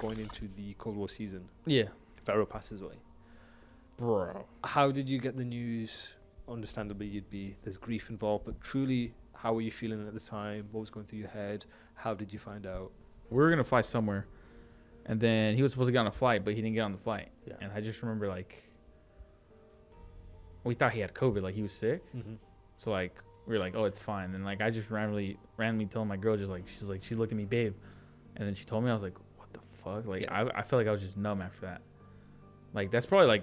going into the Cold War season. Yeah. Pharaoh passes away. Bro. How did you get the news? Understandably, there's grief involved, but truly, how were you feeling at the time? What was going through your head? How did you find out? We were going to fly somewhere. And then he was supposed to get on a flight, but he didn't get on the flight. Yeah. And I just remember, like, we thought he had COVID, like he was sick. Mm-hmm. So, like, we were like, oh, it's fine. And, like, I just randomly telling my girl, she looked at me, babe. And then she told me, I was like, what the fuck? Like, Yeah. I felt like I was just numb after that. Like, that's probably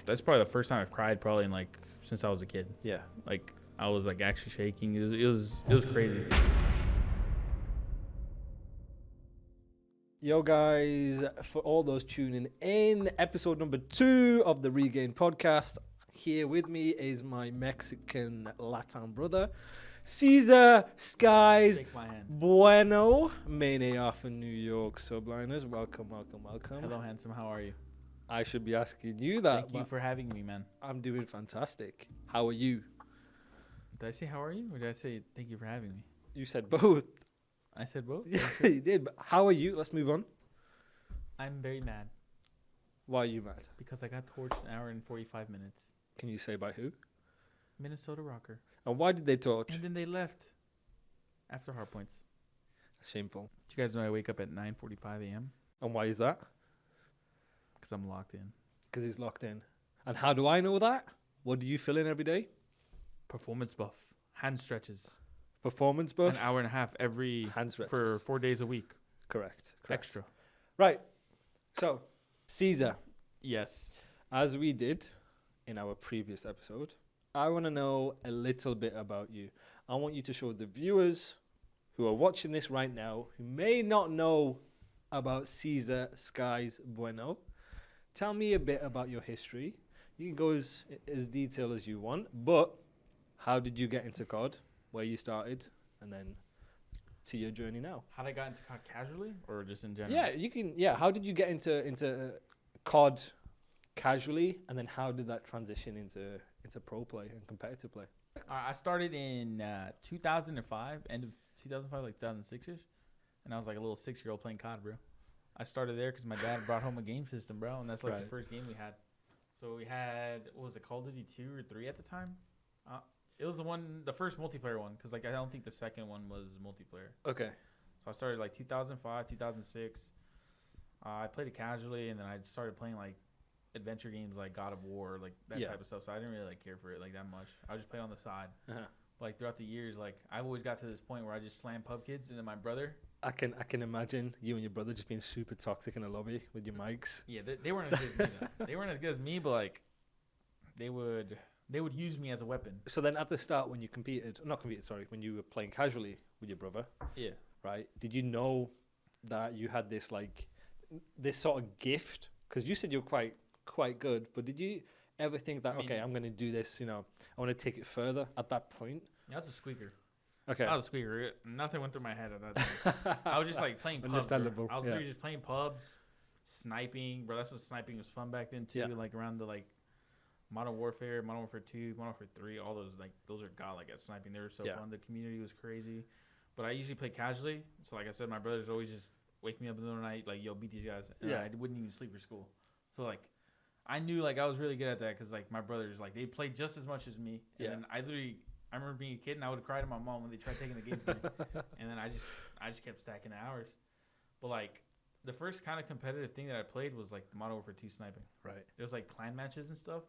the first time I've cried probably in, like, since I was a kid. Yeah. Like, I was, like, actually shaking. It was crazy. Yo, guys, for all those tuning in, episode number 2 of the Regain podcast. Here with me is my Mexican Latin brother, Cesar Skyz Shake my hand. Bueno, main AR for New York Subliners. Welcome. Hello, handsome. How are you? I should be asking you that. Thank you for having me, man. I'm doing fantastic. How are you? Did I say how are you? Or did I say thank you for having me? You said both. I said both? Yeah, you did. But how are you? Let's move on. I'm very mad Why are you mad? because I got torched an hour and 45 minutes. Can you say by who? Minnesota Rocker. And why did they torch? And then they left after hard points. That's shameful. Did you guys know I wake up at 9:45 a.m.? And why is that? Because I'm locked in. Because he's locked in. And how do I know that? What do you fill in every day? Performance buff. Hand stretches. Performance buff? An hour and a half every Hand stretches. for 4 days a week. Correct. Extra. Right. So, Caesar, Yes. as we did in our previous episode, I want to know a little bit about you. I want you to show the viewers who are watching this right now, who may not know about Cesar Skyz Bueno. Tell me a bit about your history. You can go as detailed as you want, but how did you get into COD, where you started, and then to your journey now? How did I got into COD casually or just in general? Yeah, you can. Yeah, how did you get into COD casually, and then how did that transition into pro play and competitive play? I started in 2005, end of 2005, like 2006ish, and I was like a little 6-year-old playing COD, bro. I started there because my dad brought home a game system, bro, and that's like the first game we had. So we had, what was it, Call of Duty 2 or 3 at the time? It was the first multiplayer one, because like I don't think the second one was multiplayer. Okay. So I started like 2005, 2006. I played it casually, and then I started playing like adventure games like God of War, like that type of stuff. So I didn't really like care for it like that much. I just played on the side. Uh-huh. But, like throughout the years, like I've always got to this point where I just slam pub kids, and then my brother. I can imagine you and your brother just being super toxic in the lobby with your mics. Yeah, they weren't as good as me. Though. They weren't as good as me, but like they would use me as a weapon. So then at the start when you when you were playing casually with your brother, Yeah. right? Did you know that you had this sort of gift? Because you said you were quite good, but did you ever think that, okay, I'm going to do this, I want to take it further at that point? Yeah, I was a squeaker. Okay. I was a squeaker. Nothing went through my head at that time. I was just like playing pubs. Understandable. I was literally just playing pubs, sniping. Bro, that's what sniping was fun back then too. Yeah. Like around the Modern Warfare 2, Modern Warfare 3, all those are godlike at sniping. They were so fun. The community was crazy. But I usually play casually. So like I said, my brothers always just wake me up in the middle of the night, like, yo, beat these guys. And I wouldn't even sleep for school. So like I knew like I was really good at that because like my brothers, like they played just as much as me. And then I remember being a kid and I would cry to my mom when they tried taking the game from me. And then I just kept stacking the hours. But like the first kind of competitive thing that I played was like the Modern Warfare 2 sniping. Right. There was like clan matches and stuff.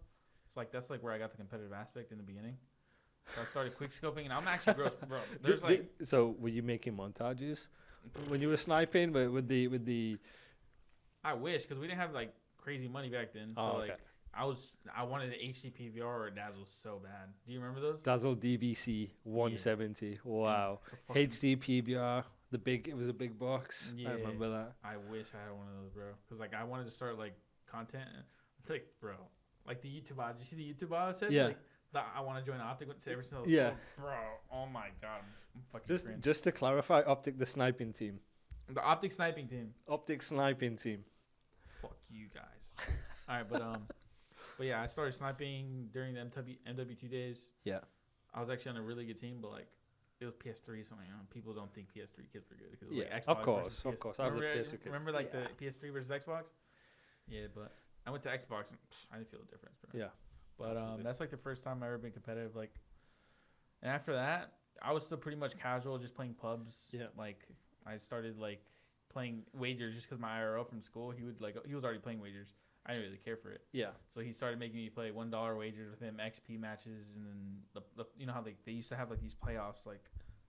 So like that's like where I got the competitive aspect in the beginning. So I started quick scoping and I'm actually gross, bro. There's so were you making montages when you were sniping with the I wish, because we didn't have like crazy money back then. So like I wanted an HD PVR or a Dazzle so bad. Do you remember those? Dazzle DVC 170. Yeah. Wow. HD PVR, it was a big box. Yeah. I remember that. I wish I had one of those, bro. Because like I wanted to start like content. Like, bro, like the YouTube ad. Did you see the YouTube ad I said? Yeah. Like, I want to join Optic every single bro. Oh my god. I'm fucking just to clarify, Optic the sniping team. The Optic sniping team. Optic sniping team. Fuck you guys. All right, but yeah, I started sniping during the MW2 days. Yeah. I was actually on a really good team, but like it was PS3. So people don't think PS3 kids were good. It was Yeah, like Xbox of course. I was a PS3 kid. Remember like the PS3 versus Xbox? Yeah, but I went to Xbox and I didn't feel the difference. Bro. Yeah, but that's like the first time I ever been competitive. Like, and after that, I was still pretty much casual, just playing pubs. Yeah. Like I started like playing wagers just because my IRL from school, he was already playing wagers. I didn't really care for it. Yeah. So he started making me play $1 wagers with him, XP matches, and then the you know how they used to have like these playoffs, like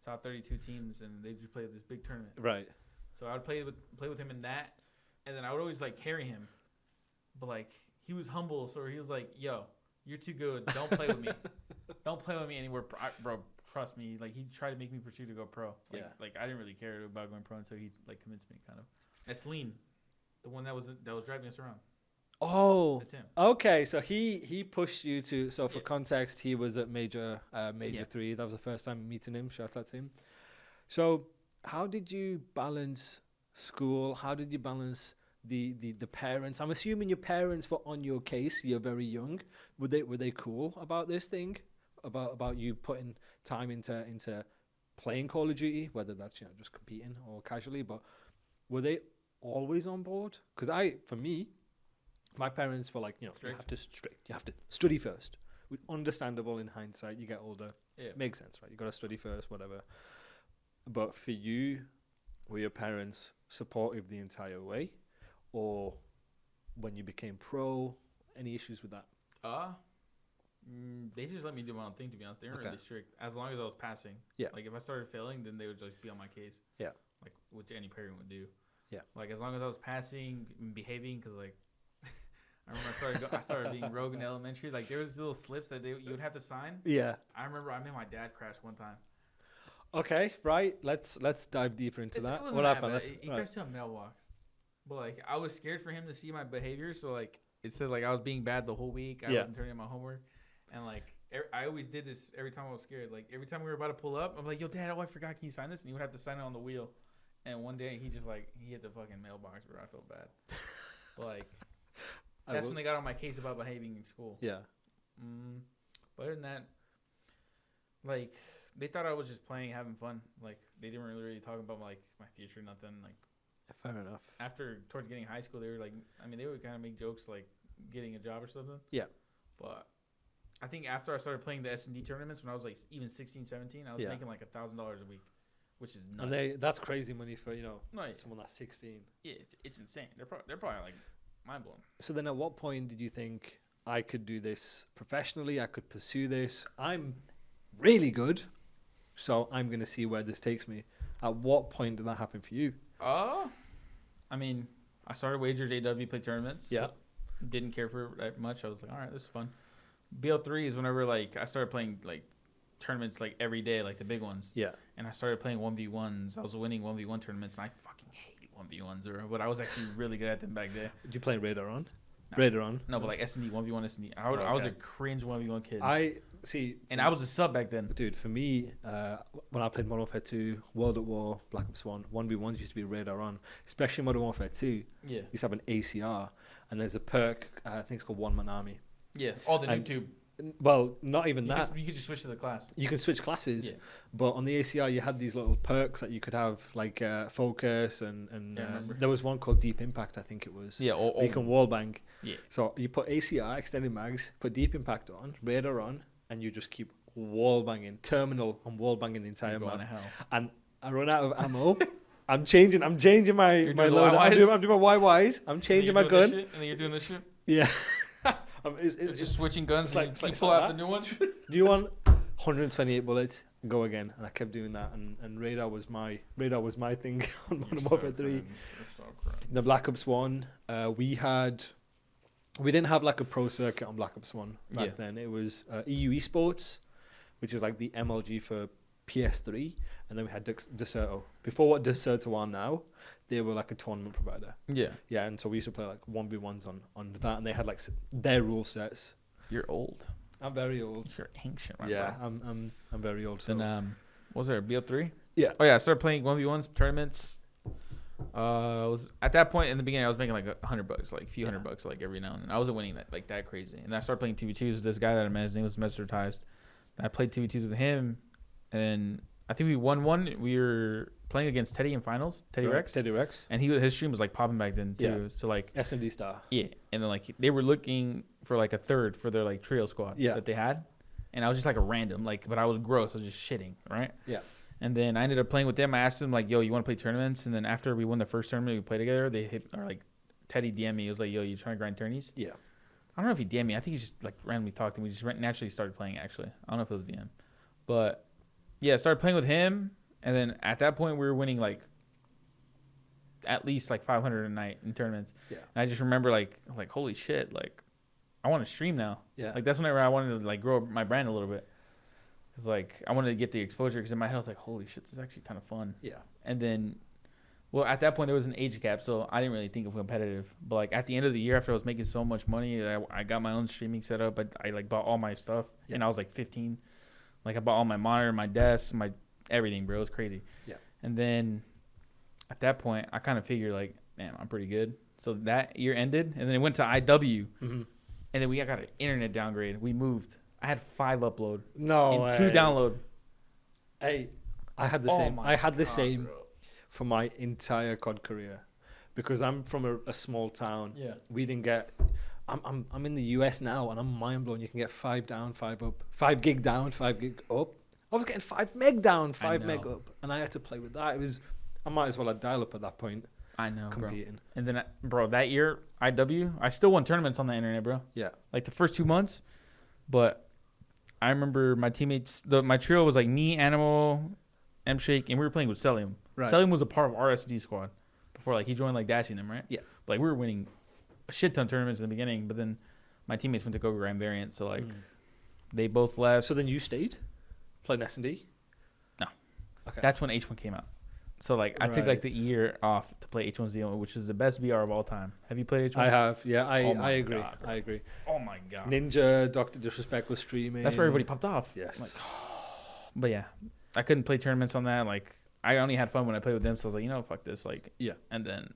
top 32 teams, and they just play this big tournament. Right. So I would play with him in that, and then I would always like carry him, but like he was humble, so he was like, "Yo, you're too good. Don't play with me. Don't play with me anywhere, bro. Trust me." Like he tried to make me pursue to go pro. Like I didn't really care about going pro until he like convinced me, kind of. That's Lean, the one that was driving us around. Oh, that's him. Okay. So he pushed you to. So for context, he was at Major 3. That was the first time meeting him. Shout out to him. So how did you balance school? How did you balance the parents? I'm assuming your parents were on your case. You're very young. Were they cool about this thing? About you putting time into playing Call of Duty, whether that's just competing or casually, but were they always on board? Because for me, my parents were like, you have to study first. Understandable in hindsight. You get older, makes sense, right? You got to study first, whatever. But for you, were your parents supportive the entire way, or when you became pro, any issues with that? They just let me do my own thing, to be honest. They weren't really strict. As long as I was passing. Yeah. Like, if I started failing, then they would just be on my case. Yeah. Like, which any parent would do. Yeah. Like, as long as I was passing and behaving, because, like, I remember I started being rogue in elementary. Like, there was little slips that you would have to sign. Yeah. I remember I made my dad crash one time. Okay, right. Let's dive deeper into that. What happened? He crashed to a mailbox. But, like, I was scared for him to see my behavior, so, like, it said, like, I was being bad the whole week. I wasn't turning in my homework. And, like, I always did this every time I was scared. Like, every time we were about to pull up, I'm like, "Yo, Dad, I forgot. Can you sign this?" And he would have to sign it on the wheel. And one day, he just, like, he hit the fucking mailbox, bro. I felt bad. But, like, that's when they got on my case about behaving in school. Yeah. But other than that, like, they thought I was just playing, having fun. Like, they didn't really talk about, like, my future, nothing. Like, fair enough. Towards getting high school, they were, like, they would kind of make jokes, like, getting a job or something. Yeah. But I think after I started playing the S&D tournaments, when I was like even 16, 17, I was making like $1,000 a week, which is nuts. And that's crazy money for someone that's 16. Yeah, it's insane. They're probably like mind blown. So then, at what point did you think I could do this professionally? I could pursue this. I'm really good, so I'm gonna see where this takes me. At what point did that happen for you? I mean, I started wagers, AW, played tournaments. Yeah. Didn't care for it that much. I was like, all right, this is fun. BL3 is whenever, like, I started playing, like, tournaments, like, every day, like, the big ones. Yeah. And I started playing 1v1s. I was winning 1v1 tournaments, and I fucking hate 1v1s, but I was actually really good at them back then. Did you play Radar on? No. Radar on? No, but, like, S&D, 1v1 S&D. I was a cringe 1v1 kid. And I was a sub back then. Dude, for me, when I played Modern Warfare 2, World at War, Black Ops 1, 1v1s used to be Radar on. Especially Modern Warfare 2. Yeah. Used to have an ACR, and there's a perk, I think it's called One Man Army. Yeah, all the noob. Well, not even that. You could just switch to the class. You can switch classes, but on the ACR you had these little perks that you could have, like focus and there was one called Deep Impact, I think it was. Yeah, you can wallbang. Yeah. So you put ACR, extended mags, put Deep Impact on, Radar on, and you just keep wallbanging, terminal and wallbanging the entire map. And I run out of ammo. I'm changing my load. I'm doing my YYs. I'm changing my gun. And then you're doing this shit? Yeah. It's just switching guns. Like, you pull out the new one. New one, 128 bullets. Go again, and I kept doing that. And radar was my thing on Modern Warfare 3. The Black Ops 1, we didn't have like a pro circuit on Black Ops 1 back then. It was EU Esports, which is like the MLG for PS3, and then we had Deserto. Before what Deserto are now, they were like a tournament provider. Yeah. Yeah, and so we used to play like 1v1s on that, and they had like their rule sets. You're old. I'm very old. You're ancient, right? Yeah, I'm very old. So. And what was there, BL3? Yeah. Oh yeah, I started playing 1v1s tournaments. Was at that point in the beginning I was making like $100, like a few $100, like every now and then. I wasn't winning that crazy. And then I started playing 2v2s with this guy that I met. His name was Mr. Ties. I played 2v2s with him, and I think we won one. We were playing against Teddy in finals. Teddy Rex. Teddy Rex. And his stream was like popping back then too. Yeah. So like S&D star. Yeah, and then like they were looking for like a third for their like trio squad that they had, and I was just like a random but I was gross. I was just shitting, right? Yeah. And then I ended up playing with them. I asked them like, "Yo, you want to play tournaments?" And then after we won the first tournament we played together, Teddy DM'd me. He was like, "Yo, you trying to grind tourneys?" Yeah. I don't know if he DM'd me. I think he just like randomly talked to me. We just naturally started playing. Actually, I don't know if it was DM, but yeah, I started playing with him, and then at that point we were winning like at least like 500 a night in tournaments. Yeah. And I just remember like holy shit, like I want to stream now. Yeah. Like that's whenever I wanted to like grow my brand a little bit. Cause like I wanted to get the exposure. Cause in my head I was like, holy shit, this is actually kind of fun. Yeah. And then, well, at that point there was an age gap, so I didn't really think of competitive. But like at the end of the year, after I was making so much money, I got my own streaming setup. But I like bought all my stuff, and I was like 15. Like I bought all my monitor, my desk, my everything, bro. It was crazy. Yeah. And then at that point, I kind of figured like, man, I'm pretty good. So that year ended, and then it went to IW, and then we got an internet downgrade. We moved. I had 5 upload. No and 2 download. Hey, I had the same. I had the same for my entire COD career, because I'm from a small town. Yeah. We didn't get. I'm in the US now, and I'm mind blown. You can get 5 down, 5 up, 5 gig down, 5 gig up. I was getting 5 meg down, 5 meg up, and I had to play with that. It was. I might as well have dial up at that point. I know, competing. Bro. And then, bro, that year IW, I still won tournaments on the internet, bro. Yeah. Like the first 2 months, but I remember my teammates. My trio was like me, Animal, M Shake, and we were playing with Celium. Right. Celium was a part of our SD squad before, like he joined like Dashing them, right? Yeah. But, like we were winning a shit ton of tournaments in the beginning, but then my teammates went to go Grand Variant, so like they both left. So then you stayed playing S&D? No. Okay. That's when H1 came out. So like I took like the year off to play H1Z1, which is the best VR of all time. Have you played H1? I have. Yeah, I agree. God, I agree. Oh my god. Ninja, Dr. Disrespect was streaming. That's where everybody popped off. Yes. Like, but yeah, I couldn't play tournaments on that. Like I only had fun when I played with them. So I was like, fuck this. Like yeah. And then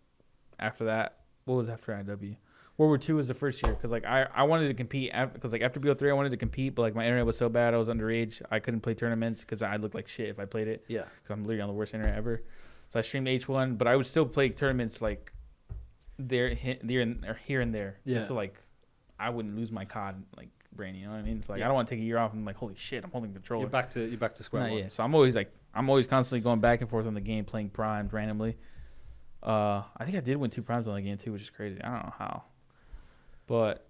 after that, what was after IW? World War II was the first year, because like I wanted to compete, because like after BO3 I wanted to compete, but like my internet was so bad, I was underage, I couldn't play tournaments because I looked like shit if I played it. Yeah. Because I'm literally on the worst internet ever. So I streamed H1, but I would still play tournaments like here and there. Yeah. Just so like I wouldn't lose my COD like brain, you know what I mean? It's like I don't want to take a year off and I'm like, holy shit, I'm holding controller. You're back to square one. Yeah. So I'm always constantly going back and forth on the game, playing primes randomly. I think I did win 2 primes on the game too, which is crazy. I don't know how. But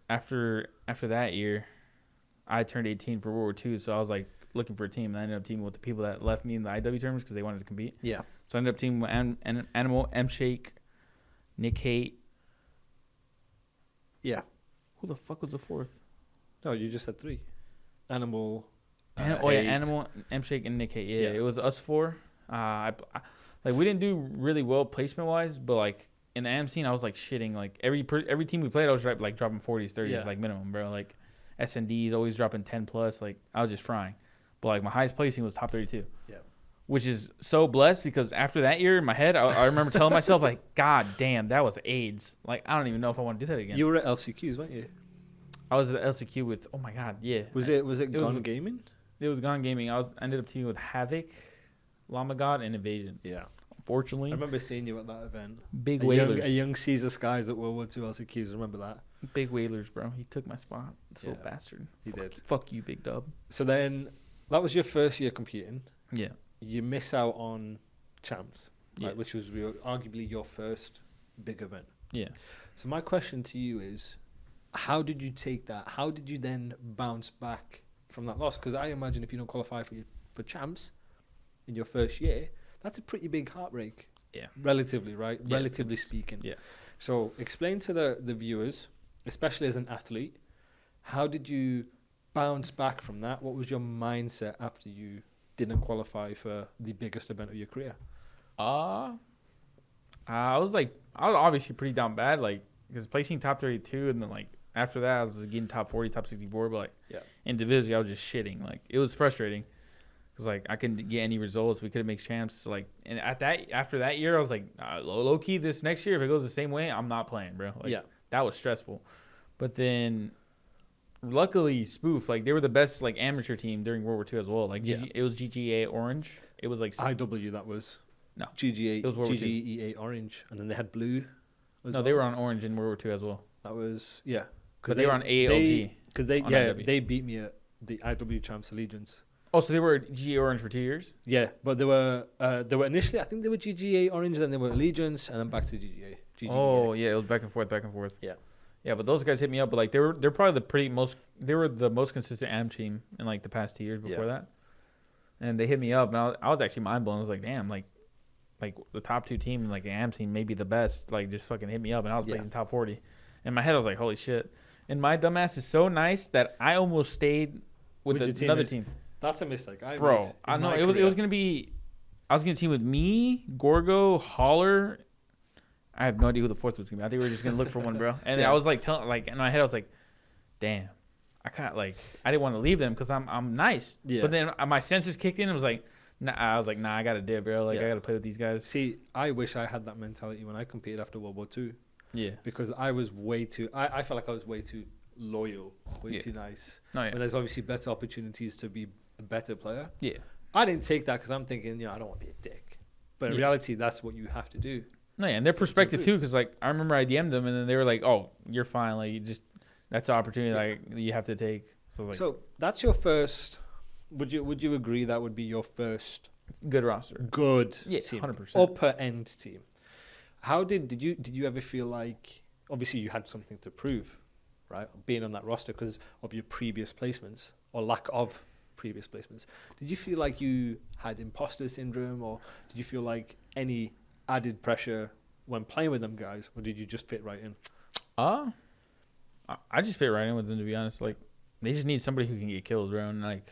after that year, I turned 18 for World War II, so I was like looking for a team, and I ended up teaming with the people that left me in the IW tournaments because they wanted to compete. Yeah. So I ended up teaming with Animal, M Shake, Nick Hate. Yeah. Who the fuck was the 4th? No, you just said 3. Animal. Animal, M Shake, and Nick Hate. Yeah, it was us 4. Like we didn't do really well placement wise, but like in the AM scene, I was like shitting. Like every team we played, I was like dropping 40s, 30s, like minimum, bro. Like S&Ds always dropping 10 plus. Like I was just frying. But like my highest placing was top 32. Yeah. Which is so blessed, because after that year in my head, I remember telling myself like, God damn, that was AIDS. Like I don't even know if I want to do that again. You were at LCQs, weren't you? I was at LCQ with, oh my God, yeah. Was it Gone Gaming? It was Gone Gaming. I ended up teaming with Havoc, Llama God, and Invasion. Yeah. Unfortunately. I remember seeing you at that event. Big Whalers. A young Cesar Skyz at World War II LCQs. Remember that? Big Whalers, bro. He took my spot. Little bastard. He did. Fuck you, Big Dub. So then, that was your first year competing. Yeah. You miss out on Champs, right, which was arguably your first big event. Yeah. So my question to you is, how did you take that? How did you then bounce back from that loss? Because I imagine if you don't qualify for Champs in your first year, that's a pretty big heartbreak. Yeah. Relatively, right? Yeah. Relatively speaking. Yeah. So explain to the viewers, especially as an athlete, how did you bounce back from that? What was your mindset after you didn't qualify for the biggest event of your career? I was obviously pretty down bad, like, because placing top 32, and then like after that I was getting top 40, top 64, but like individually I was just shitting. Like it was frustrating because like I couldn't get any results. We couldn't make champs. Like, and after that year I was like, low key, this next year if it goes the same way, I'm not playing, bro. Like, that was stressful. But then luckily spoof. Like they were the best like amateur team during World War II as well. Like Yeah. it was GGA Orange. It was like IW that was. No. GGA. It was World War II. GGEA Orange, and then they had blue. No, they were on Orange in World War II as well. That was yeah. But they were on ALG. Because on IW. they beat me at the IW Champs Allegiance. Oh, so they were GGA Orange for 2 years? Yeah, but they were initially, I think they were GGA Orange, then they were Allegiance, and then back to GGA. Oh yeah, it was back and forth. Yeah. Yeah, but those guys hit me up. But like they're probably they were the most consistent AM team in like the past 2 years before that. And they hit me up, and I was actually mind blown. I was like, damn, like the top 2 team, like AM team, maybe the best. Like just fucking hit me up, and I was placing top 40. In my head, I was like, holy shit. And my dumbass is so nice that I almost stayed with another team. That's a mistake. Bro, I know it was gonna be. I was gonna team with me, Gorgo, Holler. I have no idea who the fourth was gonna be. I think we were just gonna look for one, bro. And I was like telling, like in my head, I was like, damn, I can't like. I didn't want to leave them because I'm nice. Yeah. But then my senses kicked in. And was like, nah. I was like, nah, I gotta dip, bro. Like I gotta play with these guys. See, I wish I had that mentality when I competed after World War II. Yeah. Because I was way too. I felt like I was way too loyal, way too nice. No, yeah. But there's obviously better opportunities to be a better player. Yeah. I didn't take that because I'm thinking, I don't want to be a dick. But in reality, that's what you have to do. No, yeah, and their perspective too, because like I remember I DM'd them, and then they were like, "Oh, you're fine. Like you just that's an opportunity like you have to take." So like, so that's your first. Would you agree that would be your first good roster? Good, yeah, team, 100% upper end team. How did you ever feel like? Obviously, you had something to prove, right? Being on that roster because of your previous placements or lack of previous placements. Did you feel like you had imposter syndrome, or did you feel like any added pressure when playing with them guys, or did you just fit right in? I just fit right in with them, to be honest. Like they just need somebody who can get kills, bro, and like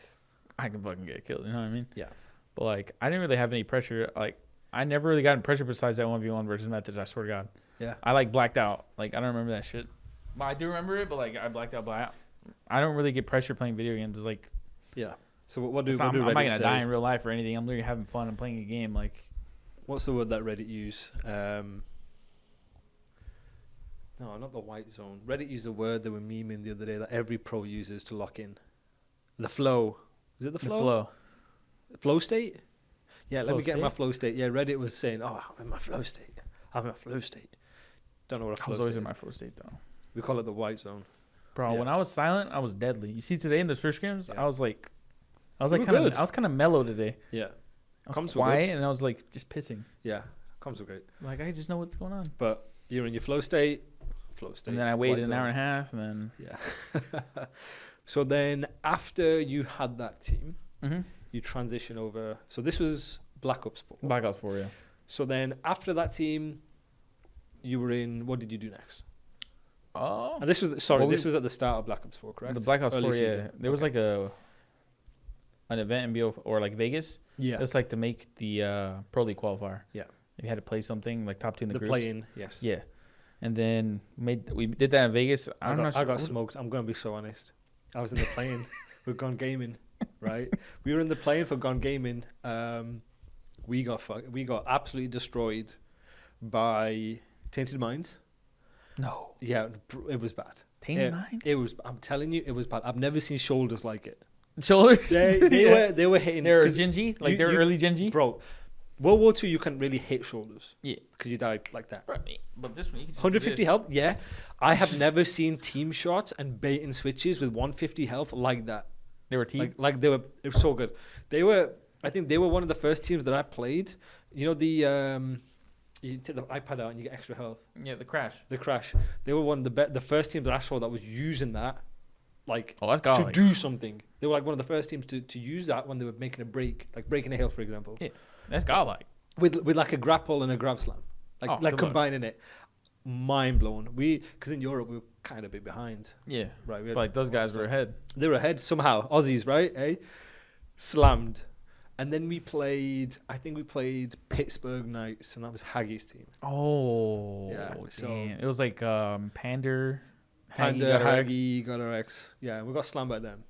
I can fucking get killed. You know what I mean? Yeah. But like I didn't really have any pressure. Like I never really got in pressure besides that 1v1 versus methods. I swear to God. Yeah. I like blacked out. Like I don't remember that shit. But I do remember it. But like I blacked out. But I don't really get pressure playing video games. It's like yeah. So what do I'm not Reddit gonna say? die in real life or anything. I'm literally having fun and playing a game. Like what's the word that Reddit use? No, not the white zone. Reddit used a word they were memeing the other day that every pro uses to lock in. The flow. Is it the flow? The flow. Flow state? Yeah, let me get state? my flow state. Yeah, Reddit was saying, "Oh, I'm in my flow state. I'm in my flow state." Don't know what a I flow was state always is. in my flow state though. We call it the white zone. Bro, Yeah. when I was silent, I was deadly. You see, today in the first games, Yeah. I was like You were kind good. of mellow today. Yeah. I was Comes with quiet, good. and I was like just pissing. Yeah. Comes with great. Like I just know what's going on. But you're in your flow state. And then I waited white an hour zone. and a half, and then Yeah. So then after you had that team, mm-hmm. you transition over. So this was Black Ops 4. Black Ops 4, yeah. So then after that team, you were in. What did you do next? Oh, And this was this was at the start of Black Ops 4, correct? the Black Ops Early 4, yeah. season. There was like an event in BO or like Vegas. Yeah. It's like to make the Pro League qualifier. Yeah. You had to play something like top 2 in the The groups. play-in, yes. Yeah. And then we did that in Vegas. I I'm not sure. got smoked. I'm gonna be so honest. I was in the plane with Gone Gaming, right? We were in the plane for Gone Gaming. We got absolutely destroyed by Tainted Minds. No. Yeah, it was bad. Tainted Minds? It was. I'm telling you, it was bad. I've never seen shoulders like it. Shoulders? They were hitting. They were 'cause Gen G? Like you- they were you- early Gen G? Bro, World War II, you can't really hit shoulders. Yeah. Because you die like that. But this one, you can just do 150 this. health, yeah. I have never seen team shots and bait and switches with 150 health like that. They were team? Like they were so good. I think they were one of the first teams that I played. You know you take the iPad out and you get extra health. Yeah, the Crash. The Crash. They were one of the first teams that I saw that was using that, like Oh, that's to godlike. do something. They were like one of the first teams to use that when they were making a break, like breaking a hill, for example. Yeah. That's godlike. With like a grapple and a grab slam, Oh, like good luck. combining it. Mind blown. Because in Europe we were kind of a bit behind, Yeah. right? We But had like those guys were ahead. They were ahead somehow. Aussies, right? Slammed. And then I think we played Pittsburgh Knights, and that was Haggie's team. Oh. Yeah, so- Damn. It was like Pander. Panda, got her ex. Haggie, got our X. Yeah, we got slammed by them.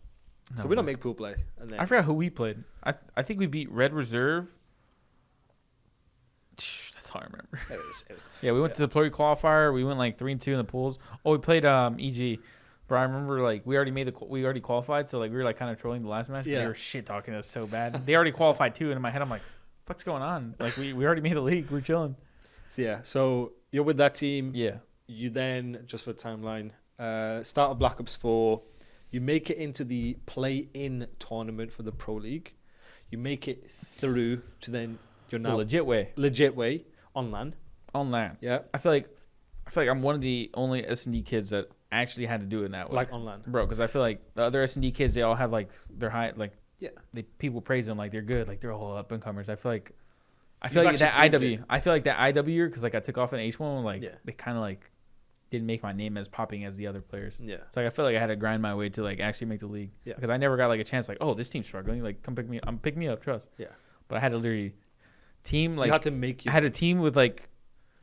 So No, we don't man. make pool play. And then I forgot who we played. I think we beat Red Reserve. That's all I remember. it was Yeah, we went to the Plurry qualifier. We went like 3-2 in the pools. Oh, we played EG. Bro, I remember like we already qualified, so like we were like kind of trolling the last match. Yeah. They were shit talking us so bad. They already qualified too, and in my head I'm like, "What's going on? Like we already made the league. We're chilling." So yeah, so you're with that team. Yeah. You then, just for timeline, start a Black Ops 4. You make it into the play-in tournament for the Pro League. You make it through to then you're now The legit way on LAN. on LAN. Yeah, I feel like I'm one of the only S&D kids that actually had to do it in that way. like on LAN. Bro, because I feel like the other S&D kids, they all have like their high, like Yeah. people praise them like they're good, like they're all up and comers. I feel like You've that actually proved IW. it. I feel like that IW year because like I took off in H1, like Yeah. they kind of like didn't make my name as popping as the other players. Yeah. It's like I feel like I had to grind my way to like actually make the league. Yeah. Because I never got like a chance like, oh, this team's struggling, like come pick me up, trust. Yeah. But I had to literally team like you had to make I had a team with like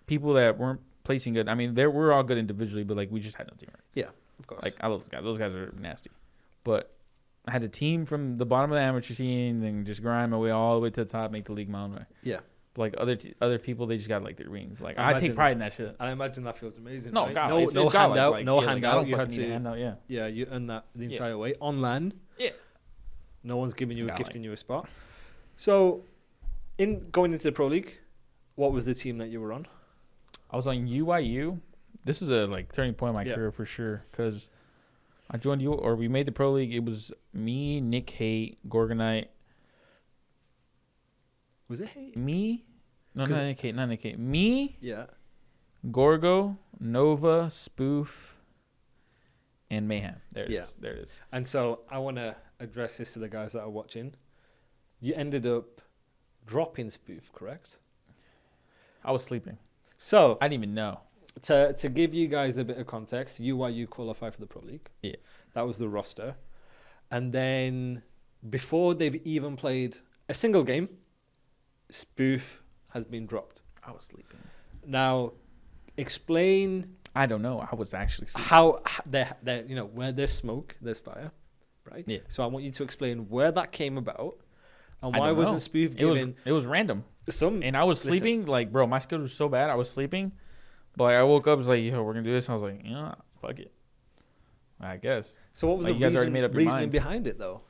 people that weren't placing good. I mean, we're all good individually, but like we just had no team. Right? of course. Like I love those guys. Those guys are nasty. But I had a team from the bottom of the amateur scene and just grind my way all the way to the top, make the league my own way. Yeah. But like other people, they just got like their rings. Like I I take imagine- pride in that shit. I imagine that feels amazing. No, right? God, no, it's no godlike. handout, Like, no yeah, like, I handout. don't You had fucking need a to, handout, yeah. yeah, you earned that the Yeah. entire way on LAN. Yeah. No one's giving you, Godlike. gifting you a spot. So, in going into the Pro League, what was the team that you were on? I was on UYU. This is a like turning point in my Yeah. career for sure because I joined you or we made the pro league. It was me, Nick Haight, Gorgonite, Was it Hate? me. No, 'Cause- not Nick Haight. Me, Yeah. Gorgo, Nova, Spoof, and Mayhem. There it is. Yeah. There it is. And so I want to address this to the guys that are watching. You ended up dropping Spoof, correct? I was sleeping. So I didn't even know. to give you guys a bit of context, UYU qualified for the Pro League. Yeah. That was the roster. And then before they've even played a single game, Spoof has been dropped. I was sleeping. Now, explain I don't know. I was actually sleeping. how they where there's smoke, there's fire, right? Yeah. So I want you to explain where that came about and I why don't wasn't know. Spoof It was given random. some? And I was Listen. sleeping, like, bro, my schedule was so bad. I was sleeping. But like, I woke up, was like, yo, we're going to do this. And I was like, fuck it. I guess. So what was Like, the you guys already made up your reasoning mind. behind it, though?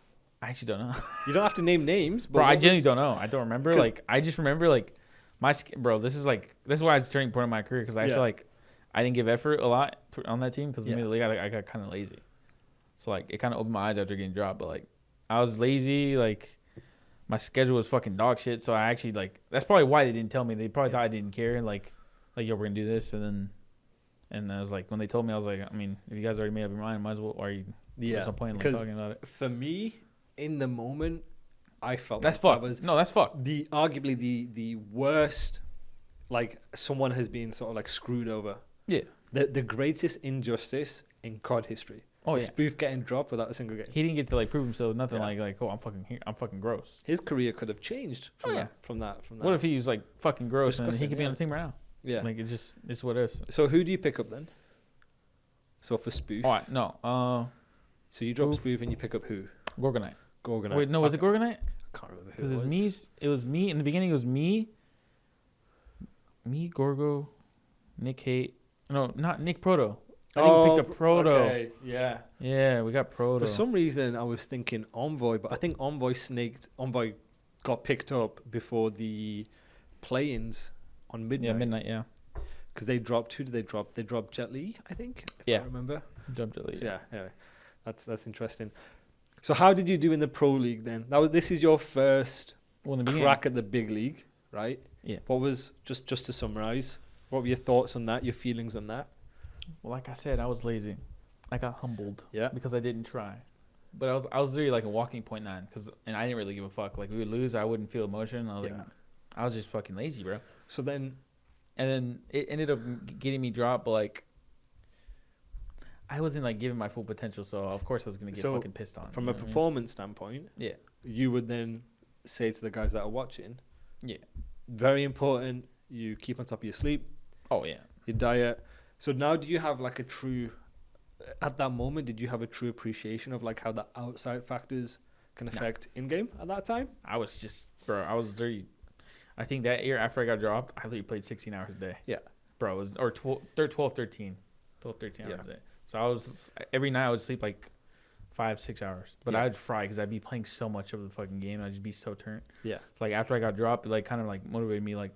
I actually don't know. You don't have to name names, but Bro, I what genuinely was- don't know. I don't remember. 'Cause- Like, I just remember, like, bro, this is why it's a turning point in my career. Because I Yeah. feel like I didn't give effort a lot on that team. Because Yeah. I got kind of lazy. So, like, it kind of opened my eyes after getting dropped. But, like, I was lazy. Like, my schedule was fucking dog shit. So, I actually, like, that's probably why they didn't tell me. They probably thought I didn't care. Like, yo, we're going to do this. And I was like, when they told me, I was like, I mean, if you guys already made up your mind, might as well. Or you, Yeah, there's no point in like, because talking about it. for me, in the moment, I felt That's like fucked. that was No, that's fucked. arguably the worst. Like someone has been sort of like screwed over. Yeah. The greatest injustice in COD history. Oh, The yeah. Spoof getting dropped without a single game. He didn't get to like prove himself. Nothing Yeah. like oh, I'm fucking here. I'm fucking gross. His career could have changed from Oh, that. yeah. From that. What if he was like fucking gross and Disgusting, he could be yeah. on the team right now? Yeah. Like it's what if. So who do you pick up then? So for Spoof. Oh no. So you drop Spoof. Spoof and you pick up who? Gorgonite. Gorgonite. Wait, no, was it Gorgonite? I can't remember who Because it was. it was me in the beginning. It was me, Gorgo, Nick Haight. No, not Nick Proto. I think we picked up Proto. Okay. Yeah. Yeah, we got Proto. For some reason, I was thinking Envoy, but I think Envoy got picked up before the play-ins on midnight. Yeah, midnight. Yeah. Because they dropped. Who did they drop? They dropped Jet Li, I think. If Yeah. I remember. Jumped at least. So yeah. Anyway, that's interesting. So how did you do in the Pro League then? This is your first Well, in the beginning. crack at the big league, right? Yeah. What was just to summarize? What were your thoughts on that? Your feelings on that? Well, like I said, I was lazy. I got humbled. Yeah. Because I didn't try. But I was literally like a walking .9 and I didn't really give a fuck. Like we would lose, I wouldn't feel emotion. I was like, I was just fucking lazy, bro. So then, And then it ended up getting me dropped, but like I wasn't like giving my full potential, so of course I was gonna get So, fucking pissed on. from you a know what I mean? performance standpoint, Yeah. you would then say to the guys that are watching, Yeah. very important, you keep on top of your sleep, Oh yeah. your diet. So now do you have like a true, at that moment, did you have a true appreciation of like how the outside factors can affect in-game at that time? I was just, bro. I was literally. I think that year after I got dropped, I literally played 16 hours a day. Yeah. Bro, it was 12, 13 Yeah. hours a day. So every night I would sleep like 5-6 hours, but I'd fry because I'd be playing so much of the fucking game and I'd just be so turned. Yeah. So like after I got dropped, it like kind of like motivated me like,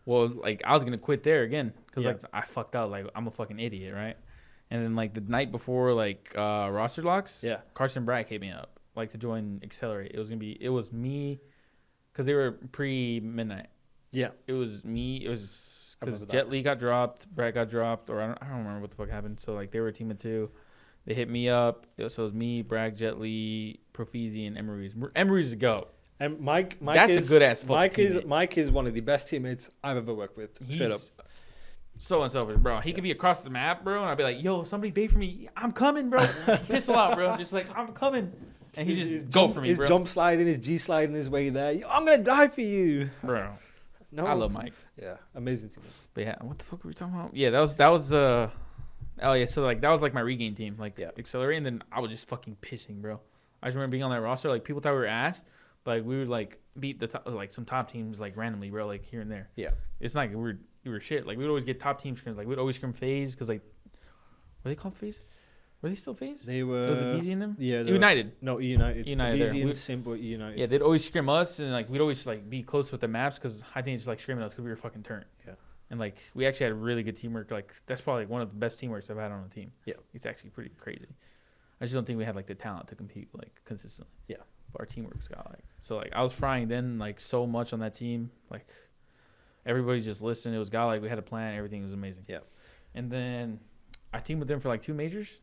well, like I was gonna quit there again because like I fucked up. Like I'm a fucking idiot, right? And then like the night before like roster locks, Carson Brack hit me up like to join Accelerate. It was me, because they were pre-midnight. Yeah. It was me. It was because Jet Li got dropped, Brad got dropped, or I don't remember what the fuck happened. So like they were a team of 2. They hit me up. So it was me, Bragg, Jet Li, Profizi, and Emery's. Emery's a go. And Mike that's is, a good ass fucking Mike is one of the best teammates I've ever worked with. Straight up. So unselfish, bro. He could be across the map, bro, and I'd be like, "Yo, somebody bait for me. I'm coming, bro." Pistol out, bro. Just like I'm coming, and he just go for me, bro. His jump sliding, his G sliding his way there. I'm gonna die for you, bro. No, I love Mike. Yeah, amazing team. But yeah, what the fuck were we talking about? Yeah, that was oh yeah, so like that was like my regain team, like Accelerate, and then I was just fucking pissing, bro. I just remember being on that roster, like people thought we were ass, but like we would like beat the top, like some top teams like randomly, bro, like here and there. Yeah, it's not like we were shit. Like we'd always get top team scrims. Like we'd always scrim phase because like were they called phase? Were they still phase? They were. Was it BZ in them? Yeah, United. No, United. BZ and Simple United. Yeah, they'd always scrim us, and like we'd always like be close with the maps because I think it's like scrimming us because we were fucking turn. Yeah. And like we actually had really good teamwork. Like that's probably like, one of the best teamworks I've had on a team. Yeah. It's actually pretty crazy. I just don't think we had like the talent to compete like consistently. Yeah. But our teamwork's got like I was frying then like so much on that team. Like everybody just listened. It was got like we had a plan. Everything was amazing. Yeah. And then I teamed with them for like 2 majors.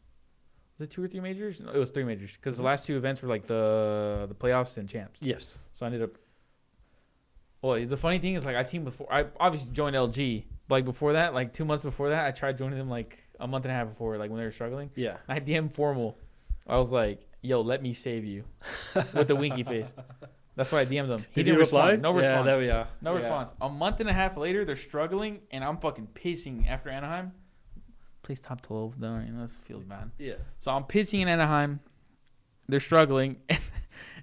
Was it 2 or 3 majors? No, it was 3 majors because the last 2 events were like the playoffs and champs. Yes. So I ended up. Well, the funny thing is like I teamed before. I obviously joined LG, but like before that, like 2 months before that, I tried joining them like a month and a half before, like when they were struggling. Yeah. I DM'd Formal. I was like, "Yo, let me save you," with the winky face. That's why I DM'd them. He didn't respond. No response. Yeah, there we are. No response. A month and a half later, they're struggling, and I'm fucking pissing after Anaheim. Plays top 12 though. You know, this feels bad. Yeah. So I'm pissing in Anaheim. They're struggling,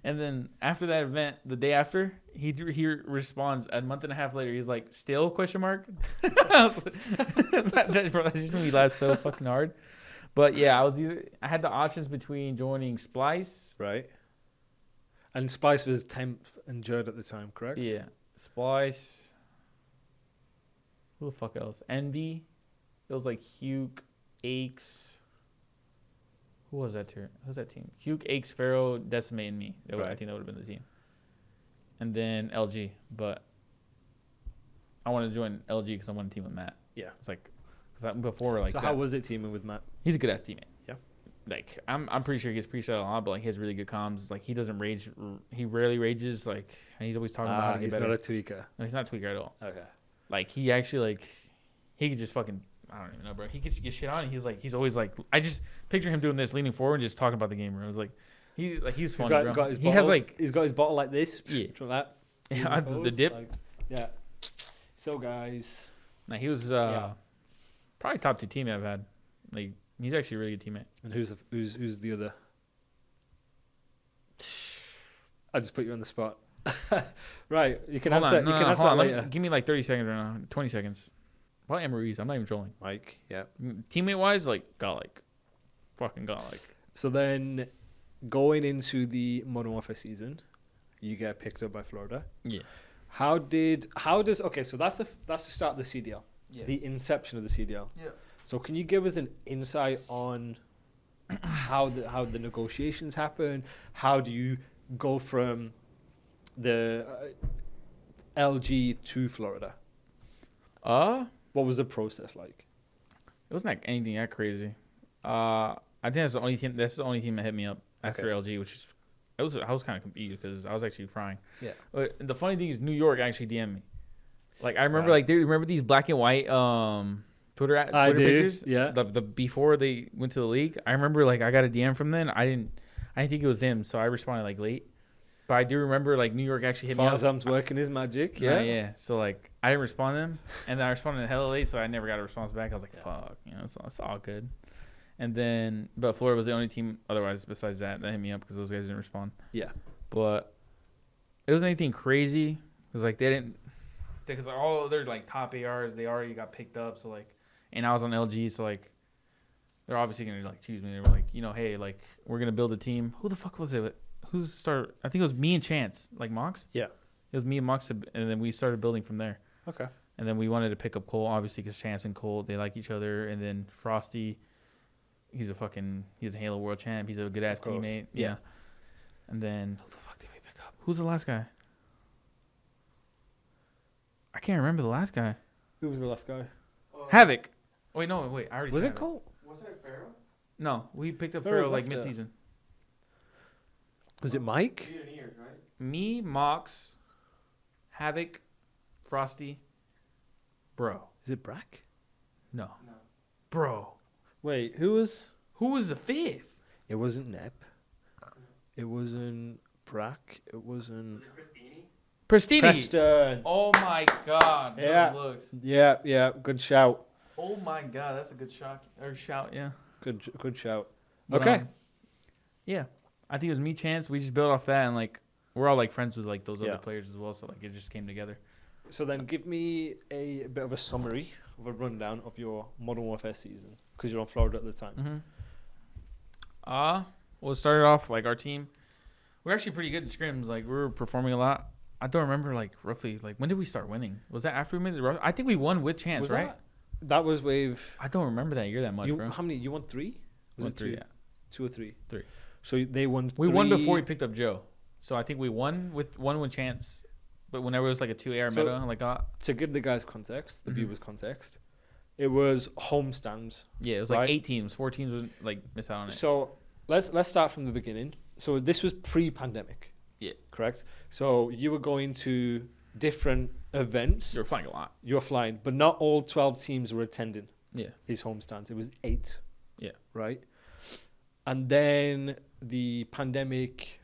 and then after that event, the day after, he responds a month and a half later. He's like, "Still?" question mark. that just made me laugh so fucking hard. But yeah, I had the options between joining Splice. Right. And Splice was Temp and Jerd at the time, correct? Yeah. Splice. Who the fuck else? Envy. It was like Hugh, Aches. Who was that tier? Who's that team? Hugh, Aches, Pharaoh, Decimate, and me. I think that would have been the team. And then LG. But I wanted to join LG because I wanted to team with Matt. Yeah. It's like, before like. So how was it teaming with Matt? He's a good ass teammate. Yeah. Like I'm pretty sure he gets pre-shot a lot, but like he has really good comms. It's like he doesn't rage. He rarely rages. Like and he's always talking about how to get better. He's not a tweaker. No, he's not a tweaker at all. Okay. Like he actually like he could just fucking I don't even know, bro. He could get shit on. And he's always like I just picture him doing this, leaning forward, and just talking about the game. Bro. It was like he's funny, bro. He has like he's got his bottle like this. Yeah. From that. Yeah. The dip. Like, yeah. So guys. Now he was probably top 2 teammate I've had. Like he's actually a really good teammate. And who's the other? I just put you on the spot. Right, you can answer. You can answer that later. Give me like 30 seconds right now. 20 seconds. Probably Emery's. I'm not even trolling. Mike, yeah. Teammate wise, like fucking got like. So then, going into the Modern Warfare season, you get picked up by Florida. Yeah. How does okay? So that's the start of the CDL. Yeah. The inception of the CDL. Yeah. So can you give us an insight on how the negotiations happen? How do you go from the LG to Florida? What was the process like? It wasn't like anything that crazy. I think that's the only team. That's the only team that hit me up after LG, which is I was kind of confused because I was actually frying. Yeah. But the funny thing is, New York actually DM'd me. Like I remember, like they remember these black and white Twitter pictures. Yeah. The before they went to the league, I remember like I got a DM from them. I didn't think it was them, so I responded like late. But I do remember like New York actually hit me up. Fazam's working his magic. Yeah. Yeah. So like I didn't respond to them, and then I responded hella late, so I never got a response back. I was like, fuck, it's all good. And then, but Florida was the only team otherwise besides that hit me up because those guys didn't respond. Yeah. But it wasn't anything crazy because like they didn't, because all their like top ARs they already got picked up. So like, and I was on LG, so like, they're obviously gonna like choose me. They were like, you know, hey, like we're gonna build a team. Who the fuck was it? Who's started? I think it was me and Chance, like Mox. Yeah. It was me and Mox, and then we started building from there. Okay. And then we wanted to pick up Cole, obviously, because Chance and Cole, they like each other. And then Frosty, he's a Halo World Champ. He's a good ass teammate. Yeah. And then who the fuck did we pick up? Who's the last guy? I can't remember the last guy. Who was the last guy? Havoc. Wait, no, wait. I already Was said it Havoc. Cole? Wasn't it Pharaoh? No, we picked up Pharaoh Pharaoh like left it. mid-season. Was it Mike? Pioneers, right? Me, Mox, Havoc, Frosty, bro. Is it Brack? No. No. Bro. Wait, who was? Who was the fifth? It wasn't Nep. It wasn't Brack. It wasn't. Was it Christini? Prestini. Preston. Oh my god. Yeah. Good looks. Yeah. Good shout. Oh my god, that's a good shot or shout, yeah. Good shout. But, Okay. Yeah. I think it was me, Chance. We just built off that, and like we're all like friends with like those Yeah. other players as well, so like it just came together. So then, give me a bit of a summary of a rundown of your Modern Warfare season, because you're on Florida at the time. Mm-hmm. Well, it started off like our team. We're actually pretty good in scrims. Like we were performing a lot. I don't remember like roughly like when did we start winning? Was that after we made the? I think we won with Chance, Was right? That was with. I don't remember that year that much, bro. How many? You won 3? Was Won it 3, 2? yeah. 2 or 3? 3. So they won. We won 3 before we picked up Joe. So I think we won with Chance, but whenever it was like a 2 AR So- meta, like To give the guys context, the Mhm. viewers context, it was home stands. yeah, it was Right. like 8 teams. 4 teams would like miss out on it. So let's start from the beginning. So this was pre-pandemic. Yeah. Correct. So you were going to different events. You're flying a lot. You were flying, but not all 12 teams were attending Yeah. these home stands. It was 8. Yeah. Right. And then the pandemic,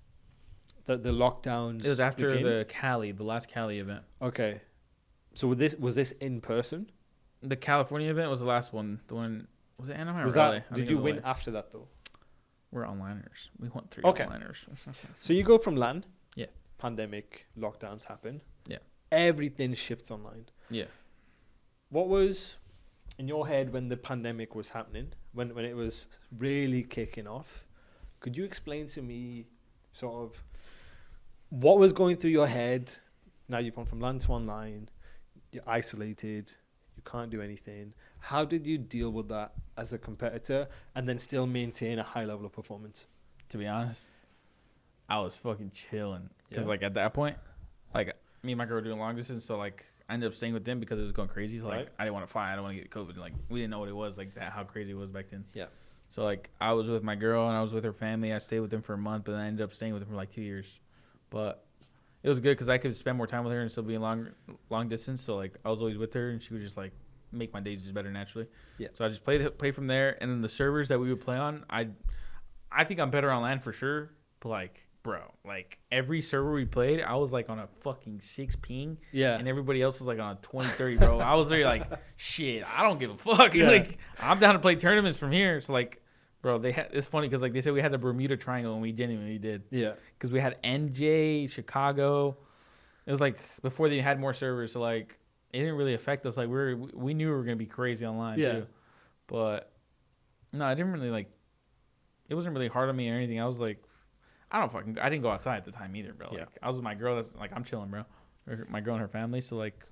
the lockdowns. It was after begin. the last Cali event. Okay. So was this in person? The California event was the last one. The one was it Anaheim Was or LA? that? I Did think you it was win LA. after that though? We're onliners. We won 3 Okay. onliners. So you go from LAN. Yeah. Pandemic, lockdowns happen. Yeah. Everything shifts online. Yeah. What was in your head when the pandemic was happening, when it was really kicking off? Could you explain to me sort of what was going through your head? Now you've gone from LAN to online, you're isolated, you can't do anything. How did you deal with that as a competitor and then still maintain a high level of performance? To be honest, I was fucking chilling because Yeah. like at that point, like me and my girl were doing long distance, so like I ended up staying with them because it was going crazy. So, like Right. I didn't want to fly, I didn't want to get COVID. Like we didn't know what it was like that, how crazy it was back then. Yeah. So like I was with my girl and I was with her family. I stayed with them for a month, but then I ended up staying with them for like 2 years. But it was good because I could spend more time with her and still be in long distance. So like I was always with her and she would just like make my days just better naturally. Yeah. So I just play from there, and then the servers that we would play on, I think I'm better on LAN for sure. But like, bro, like every server we played, I was like on a fucking 6 ping, Yeah. and everybody else was like on a 20, 30, bro. I was really like, shit, I don't give a fuck. Yeah. Like I'm down to play tournaments from here. So like, bro, it's funny because like they said we had the Bermuda Triangle and we genuinely did. Yeah. Because we had NJ, Chicago. It was like before they had more servers, so like it didn't really affect us. Like we knew we were gonna be crazy online Yeah. too, but no, I didn't really like. It wasn't really hard on me or anything. I was like, I didn't go outside at the time either, bro. Like Yeah. I was with my girl. That's like I'm chilling, bro. Or my girl and her family. So like,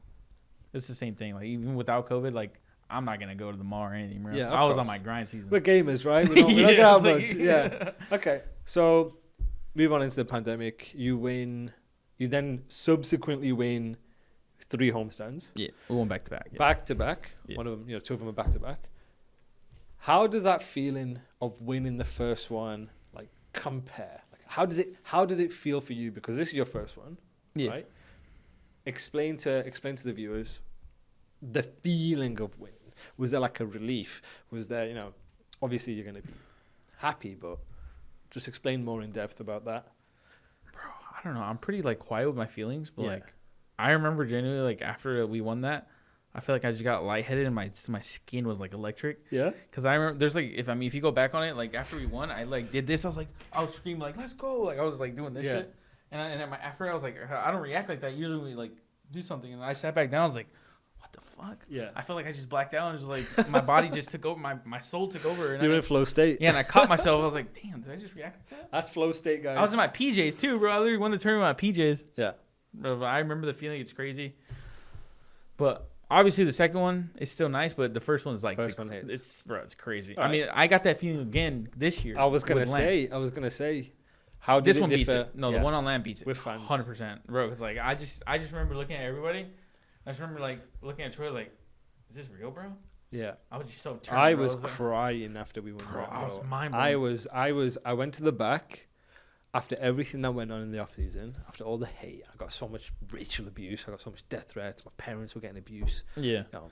it's the same thing. Like even without COVID, like I'm not gonna go to the mall or anything, bro. Yeah, of I was on course. my grind season. We're gamers, right? We don't Yeah, get out it's like- much. Yeah. Okay. So move on into the pandemic. You win. You then subsequently win 3 homestands. Yeah, we went back to back. Yeah. Back to back. Yeah. One of them, 2 of them are back to back. How does that feeling of winning the first one like compare? Like how does it feel for you? Because this is your first one, Yeah. right? Explain to the viewers the feeling of winning. Was there like a relief? Was there, obviously you're gonna be happy, but just explain more in depth about that. I don't know. I'm pretty like quiet with my feelings, but Yeah. like I remember genuinely like after we won that, I feel like I just got lightheaded and my skin was like electric. Yeah. Cause I remember there's like if you go back on it, like after we won, I like did this. I was screaming like let's go, like I was like doing this Yeah. shit. And after I was like I don't react like that. Usually we like do something, and I sat back down. I was like, what what the fuck? Yeah. I felt like I just blacked out and just like my body just took over, my soul took over. And You're in flow state. Yeah, and I caught myself. I was like, damn, did I just react to that? That's flow state, guys. I was in my PJs too, bro. I literally won the tournament in my PJs. Yeah. Bro, I remember the feeling. It's crazy. But obviously the second one is still nice, but the first one is like First one hits. It's crazy. All I mean, I got that feeling again this year. I was gonna say, how did this one beats differ? it. No, the one on land beats it with fans, 100%, bro. Because like I just remember looking at everybody. I just remember like looking at Troy like, is this real, bro? Yeah. I was just so turned. I was like, crying after we won. bro, I was mind blown. I went to the back after everything that went on in the off season. After all the hate, I got so much racial abuse. I got so much death threats. My parents were getting abuse. Yeah. You know,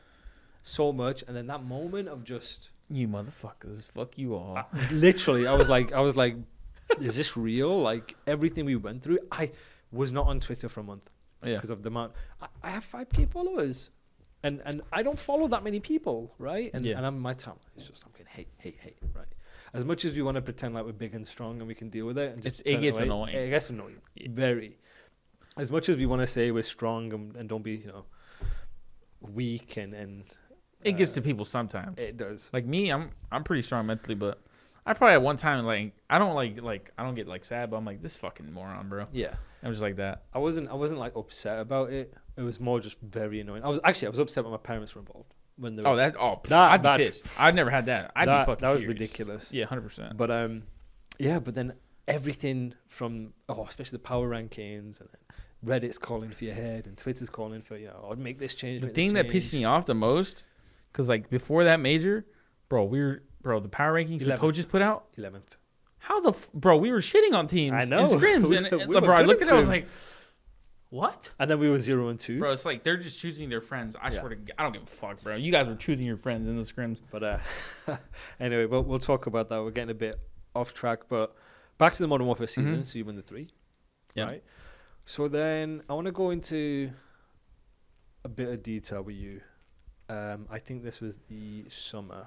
so much, and then that moment of just you motherfuckers, fuck you all. Literally, I was like, is this real? Like everything we went through. I was not on Twitter for a month because of the amount. I have 5K followers, and I don't follow that many people, right? And I'm my time. It's just I'm getting hate, right? As much as we want to pretend like we're big and strong and we can deal with it, and just it gets annoying. It gets annoying, very. As much as we want to say we're strong and don't be, weak and. It gets to people sometimes. It does. Like me, I'm pretty strong mentally, but I probably at one time like I don't I don't get like sad, but I'm like this fucking moron, bro. Yeah, I'm just like that. I wasn't like upset about it. It was more just very annoying. I was upset when my parents were involved when they were. I'd be pissed. I'd never had that. I'd be fucking that was furious. ridiculous. Yeah, 100%. But but then everything from especially the power rankings and then Reddit's calling for your head and Twitter's calling for I'd make this change. The thing that pissed me off the most. Because, like, before that major, bro, the power rankings the coaches put out. 11th. How bro, we were shitting on teams. I know. In scrims. Bro, I looked at it, I was like, what? And then we were 0-2. Bro, it's like they're just choosing their friends. I swear to God, I don't give a fuck, bro. You guys were choosing your friends in the scrims. But, anyway, we'll talk about that. We're getting a bit off track. But back to the Modern Warfare season. So you win the 3. Yeah. Right? So then I want to go into a bit of detail with you. I think this was the summer,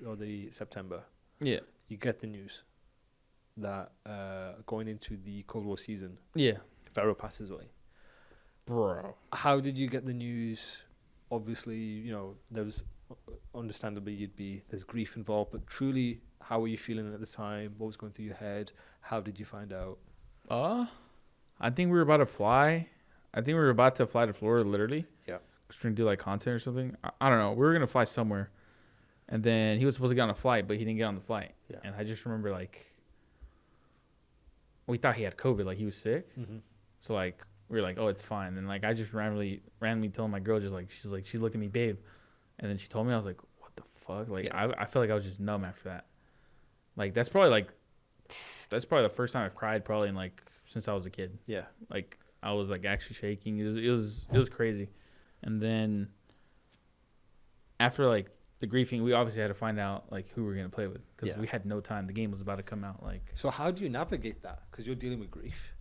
or the September. Yeah. You get the news that going into the Cold War season, Pharaoh passes away. Bro. How did you get the news? Obviously, there was, understandably, there's grief involved, but truly, how were you feeling at the time? What was going through your head? How did you find out? I think we were about to fly. To Florida, literally. Yeah. Trying to do like content or something. I don't know. We were gonna fly somewhere, and then he was supposed to get on a flight, but he didn't get on the flight. Yeah. And I just remember like we thought he had COVID, like he was sick. Mm-hmm. So like we were like, oh, it's fine. And like I just randomly telling my girl, she looked at me, babe, and then she told me. I was like, what the fuck? Like I felt like I was just numb after that. Like that's probably the first time I've cried probably in like since I was a kid. Yeah. Like I was like actually shaking. It was crazy. And then after like the griefing, we obviously had to find out like who we were gonna play with because we had no time. The game was about to come out. Like, so how do you navigate that? Because you're dealing with grief.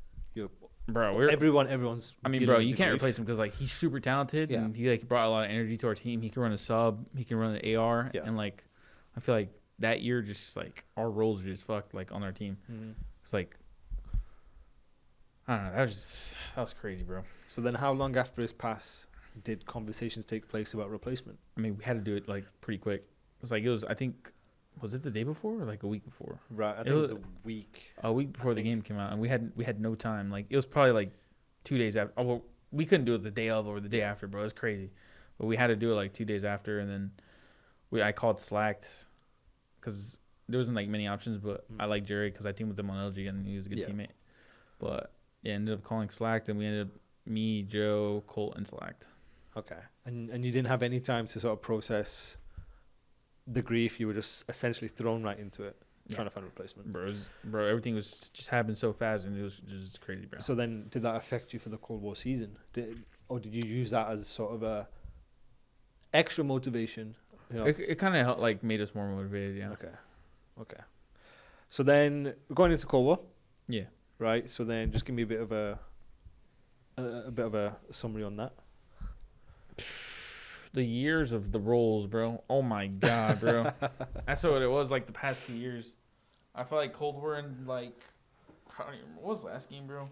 Everyone's. I mean, bro, you can't replace him because like he's super talented and he like brought a lot of energy to our team. He can run a sub, he can run an AR, and like I feel like that year just like our roles are just fucked like on our team. Mm-hmm. It's like I don't know. That was crazy, bro. So then, how long after his pass did conversations take place about replacement? I mean, we had to do it like pretty quick. I think, was it the day before or like a week before? Right, I think it was a week. A week before the game came out, and we had no time. Like it was probably like 2 days after. Oh, well, we couldn't do it the day of or the day after, bro. It was crazy, but we had to do it like 2 days after, and then I called Slacked because there wasn't like many options, but I like Jerry because I teamed with him on LG and he was a good teammate. But ended up calling Slacked, and we ended up me, Joe, Colt, and Slacked. Okay, and you didn't have any time to sort of process the grief. You were just essentially thrown right into it, trying to find a replacement. Bro, everything was just happened so fast, and it was just crazy, bro. So then, did that affect you for the Cold War season? Did you use that as sort of a extra motivation? It kind of like made us more motivated. Yeah. Okay. So then, going into Cold War. Yeah. Right. So then, just give me a bit of a summary on that. The years of the roles, bro. Oh my God, bro. That's what it was like the past 2 years. I felt like Cold War and like I don't even remember what was the last game, bro.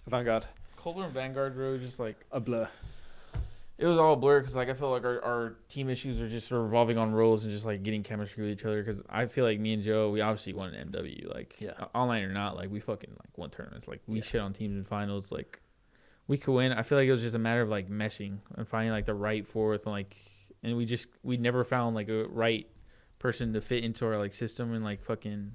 Vanguard. Cold War and Vanguard, bro, just like a blur. It was all blur because like I felt like our team issues are just revolving on roles and just like getting chemistry with each other. Because I feel like me and Joe, we obviously won an MW. Like online or not, like we fucking like won tournaments. Like we shit on teams in finals. Like we could win. I feel like it was just a matter of like meshing and finding like the right fourth and we never found like a right person to fit into our like system and like fucking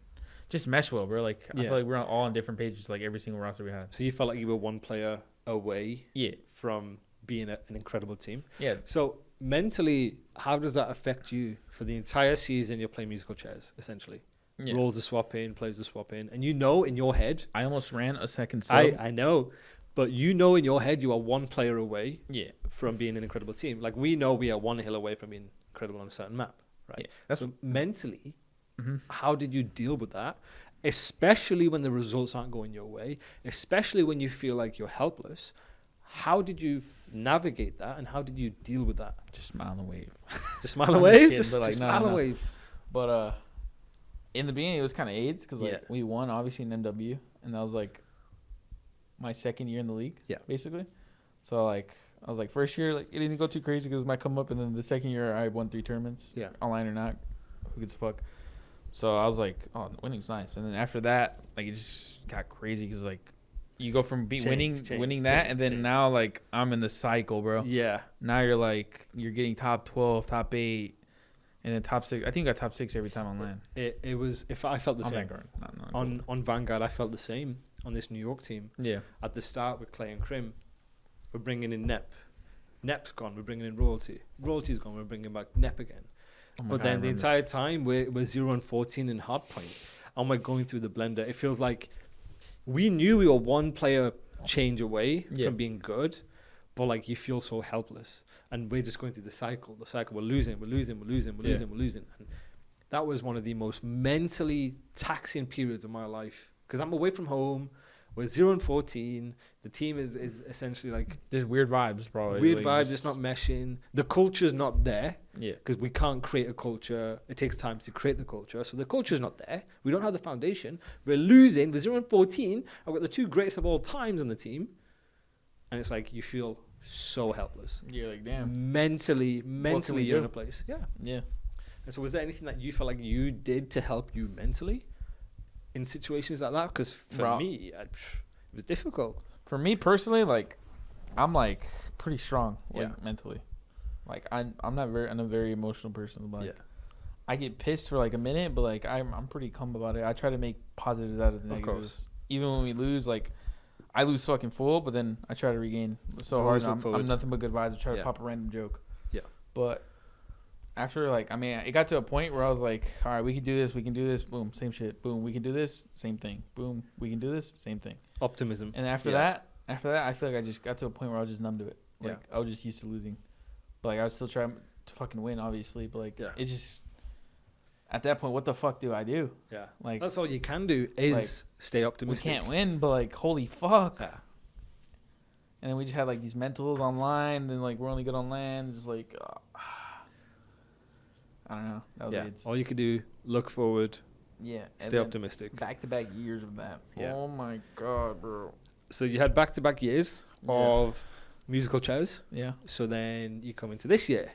just mesh well, bro. Like I feel like we're all on different pages like every single roster we had. So you felt like you were one player away from being an incredible team. Yeah. So mentally, how does that affect you for the entire season? You're playing musical chairs, essentially. Yeah. Roles are swapping, players are swapping. And you know in your head... I almost ran a second sub. I know. But you know in your head you are one player away from being an incredible team. Like we know we are one hill away from being incredible on a certain map, right? Yeah, so mentally, how did you deal with that? Especially when the results aren't going your way. Especially when you feel like you're helpless. How did you navigate that and how did you deal with that? Just smile and wave. Just smile and wave? Just smile and wave. But in the beginning, it was kind of AIDS because like we won obviously in MW, and that was like my second year in the league, basically. So like I was like first year like it didn't go too crazy because it might come up, and then the second year I won 3 tournaments, online or not, who gives a fuck. So I was like, oh, winning's nice, and then after that like it just got crazy because like. You go from winning that, and then now like I'm in the cycle, bro. Yeah. Now you're getting top 12, top 8, and then top 6. I think you got top 6 every time online. It was if I felt the same. Vanguard. On Vanguard, I felt the same on this New York team. Yeah. At the start with Clay and Crim, we're bringing in Nep. Nep's gone. We're bringing in Royalty. Royalty's gone. We're bringing back Nep again. But then the entire time we're 0-14 in hardpoint, and we're going through the blender. It feels like. We knew we were one player change away from being good, but like you feel so helpless, and we're just going through the cycle. We're losing. And that was one of the most mentally taxing periods of my life because I'm away from home. We're 0-14. The team is essentially like there's weird vibes, probably. Weird vibes. It's not meshing. The culture's not there. Yeah. Because we can't create a culture. It takes time to create the culture. So the culture's not there. We don't have the foundation. We're losing. We're 0-14. I've got the 2 greatest of all times on the team, and it's like you feel so helpless. You're like, damn. Mentally, you're in a place. Yeah. Yeah. And so, was there anything that you felt like you did to help you mentally? In situations like that, because for me, it was difficult. For me personally, like I'm like pretty strong, like mentally. Like I'm a very emotional person. Like I get pissed for like a minute, but like I'm pretty calm about it. I try to make positives out of the negatives. Of course. Even when we lose, like I lose fucking full, but then I try to regain so hard. I'm nothing but good vibes. I try to pop a random joke. Yeah. But after like it got to a point where I was like, all right, we can do this, boom, same shit, boom, we can do this, same thing, boom, we can do this, same thing. Optimism. And after that I feel like I just got to a point where I was just numb to it. Like I was just used to losing, but like I was still trying to fucking win, obviously, but like it just at that point, what the fuck do I do? Yeah, like that's all you can do is like, stay optimistic. We can't win, but like holy fuck. Yeah. And then we just had like these mentals online, and then like we're only good on land. It's like. I don't know. That was AIDS. All you could do, look forward. Yeah. Stay optimistic. Back-to-back years of that. Yeah. Oh my god, bro. So you had back-to-back years of musical chairs. Yeah. So then you come into this year,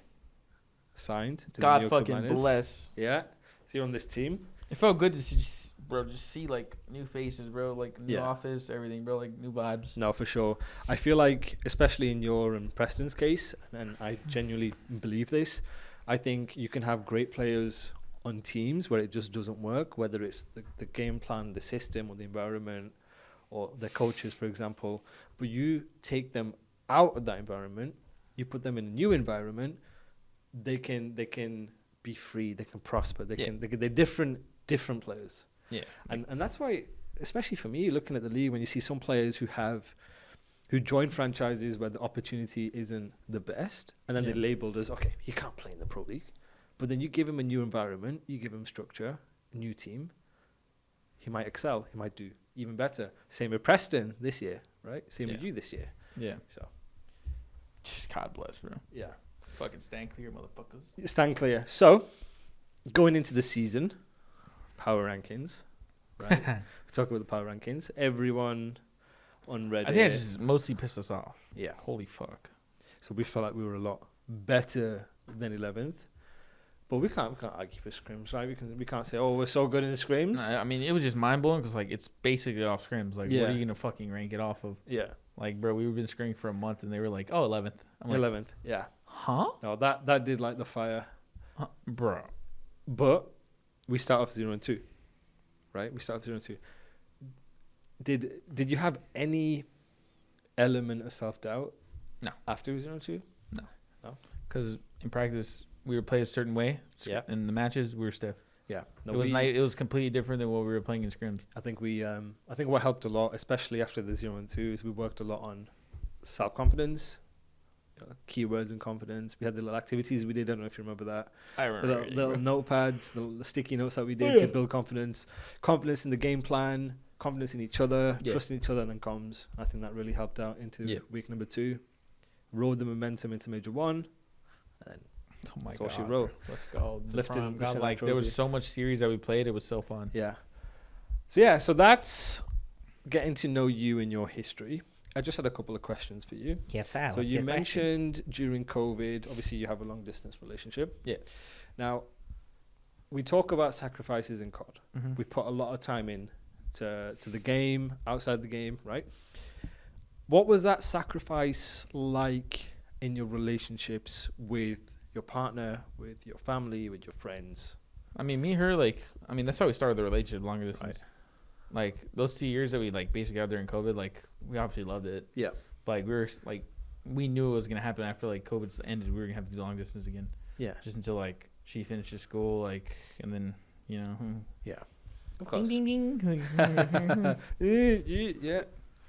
signed to God the New York fucking Subliners. Bless. Yeah. So you're on this team. It felt good to see, just see like new faces, bro. Like new office, everything, bro. Like new vibes. No, for sure. I feel like, especially in your and Preston's case, and I genuinely believe this. I think you can have great players on teams where it just doesn't work, whether it's the game plan, the system, or the environment, or the coaches, for example. But you take them out of that environment, you put them in a new environment, they can be free, they can prosper, they're different players. Yeah. And that's why, especially for me, looking at the league, when you see some players who join franchises where the opportunity isn't the best, and then they're labeled as, okay, he can't play in the Pro League. But then you give him a new environment, you give him structure, a new team, he might excel, he might do even better. Same with Preston this year, right? Same with you this year. Yeah. So, just God bless, bro. Yeah. Fucking stand clear, motherfuckers. Stand clear. So, going into the season, power rankings, right? Talk about the power rankings. Everyone on Reddit. I think it just mostly pissed us off. Yeah. Holy fuck. So we felt like we were a lot better than 11th. But we can't argue for scrims, right? We can't say, oh, we're so good in the scrims. I mean, it was just mind blowing because like it's basically off scrims. Like, Yeah. what are you gonna fucking rank it off of? Yeah, Like, bro, we've been scrimming for a month and they were like, oh, 11th. I'm like, 11th. Yeah, huh? no, that did light the fire. Bro. But we start off 0-2, right? We start off 0-2. Did you have any element of self doubt? No. After 0-2? Because in practice, we would play a certain way. Yeah. In the matches, we were stiff. Yeah. No, It was it was completely different than what we were playing in scrims. I think I think what helped a lot, especially after the 0-2, is we worked a lot on self confidence, keywords and confidence. We had the little activities we did. I don't know if you remember that. I The remember. little notepads, the sticky notes that we did to build confidence in the game plan, confidence in each other, trusting each other, and then comms. I think that really helped out into week number 2. Rode the momentum into major 1, and then Oh my that's all god! she wrote. Let's go. Lifting God, that like there was trophy. so much series that we played. It was so fun. Yeah. So that's getting to know you and your history. I just had a couple of questions for you. Yes, So you mentioned during COVID, obviously you have a long distance relationship. Yeah. Now, we talk about sacrifices in COD. Mm-hmm. We put a lot of time in to the game, outside the game, right? What was that sacrifice like in your relationships with your partner, with your family, with your friends? I mean, me and her, like, I mean, that's how we started the relationship, longer distance. Like, those 2 years that we, like, basically got during COVID, like, we obviously loved it. Yeah. But, like, we were, like, we knew it was going to happen after, like, COVID ended. We were going to have to do long distance again. Yeah. Just until, like, she finishes school, like, and then, you know. Yeah. Of course. Ding, ding, ding. Yeah.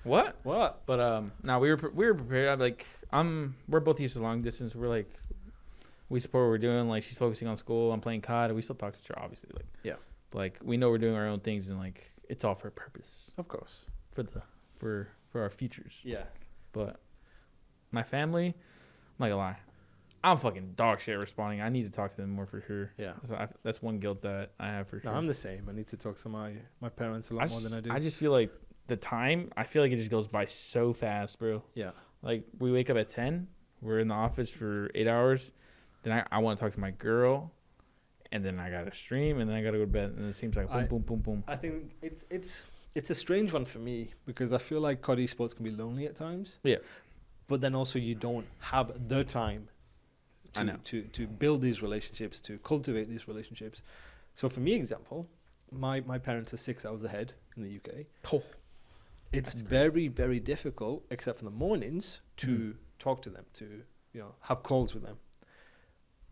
What? What? But, now we were prepared. I'm, like, we're both used to long distance. We're, like, we support what we're doing. Like, she's focusing on school. I'm playing COD. And we still talk to each other, obviously. Like, yeah. But, like, we know we're doing our own things, and, like, it's all for a purpose. Of course. For our futures. Yeah. But my family, I'm not gonna lie, I'm fucking dog shit at responding. I need to talk to them more for sure. Yeah. So that's one guilt that I have for sure. No, I'm the same. I need to talk to my parents a lot more than I do. I just feel like the time, I feel like it just goes by so fast, bro. Yeah. Like, we wake up at 10, we're in the office for 8 hours, then I want to talk to my girl, and then I gotta stream, and then I gotta go to bed, and it seems like boom, boom, boom, boom. I think it's a strange one for me because I feel like COD esports can be lonely at times. Yeah. But then also you don't have the time to build these relationships, to cultivate these relationships. So for me, example, my parents are 6 hours ahead in the UK. Oh, it's very, very difficult, except for the mornings, to talk to them, to have calls with them.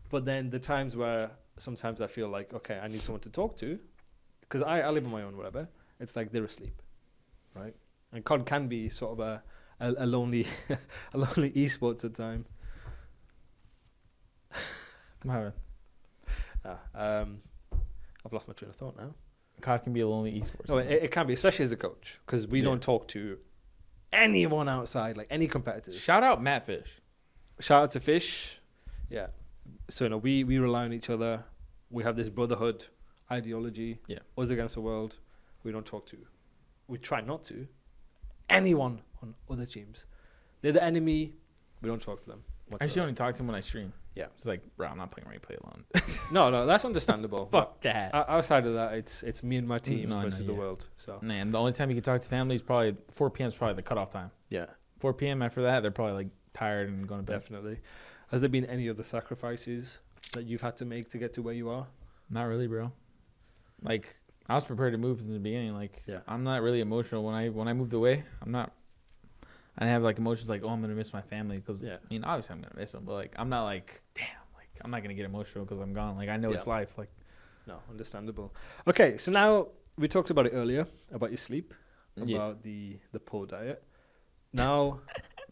But then the times where sometimes I feel like, okay, I need someone to talk to, because I live on my own, whatever. It's like they're asleep, right? And COD can be sort of a lonely a lonely esports at time. I've lost my train of thought now. COD can be a lonely esports. No, it can be, especially as a coach, because we don't talk to anyone outside, like any competitors. Shout out Matt Fish. Shout out to Fish. Yeah. So we rely on each other. We have this brotherhood ideology. Yeah. Us against the world. We don't talk to. We try not to. Anyone on other teams. They're the enemy. We don't talk to them. I actually only talk to him when I stream. Yeah. It's like, bro, I'm not playing replay alone. No, that's understandable. Fuck that. Outside of that, it's me and my team No, versus no, the yeah. world. So Man, the only time you can talk to family is probably 4 p.m. is probably the cutoff time. yeah, 4 p.m. after that, they're probably like tired and going to bed. definitely. Has there been any other sacrifices that you've had to make to get to where you are? Not really, bro. Like, I was prepared to move from the beginning. Like, Yeah. I'm not really emotional when I moved away. I didn't have like emotions like, oh, I'm gonna miss my family, because Yeah. I mean, obviously I'm gonna miss them, but like, I'm not like, damn, like I'm not gonna get emotional because I'm gone. Like, I know Yeah. it's life. Like, No, understandable. Okay, so now we talked about it earlier about your sleep, Yeah. about the poor diet. Now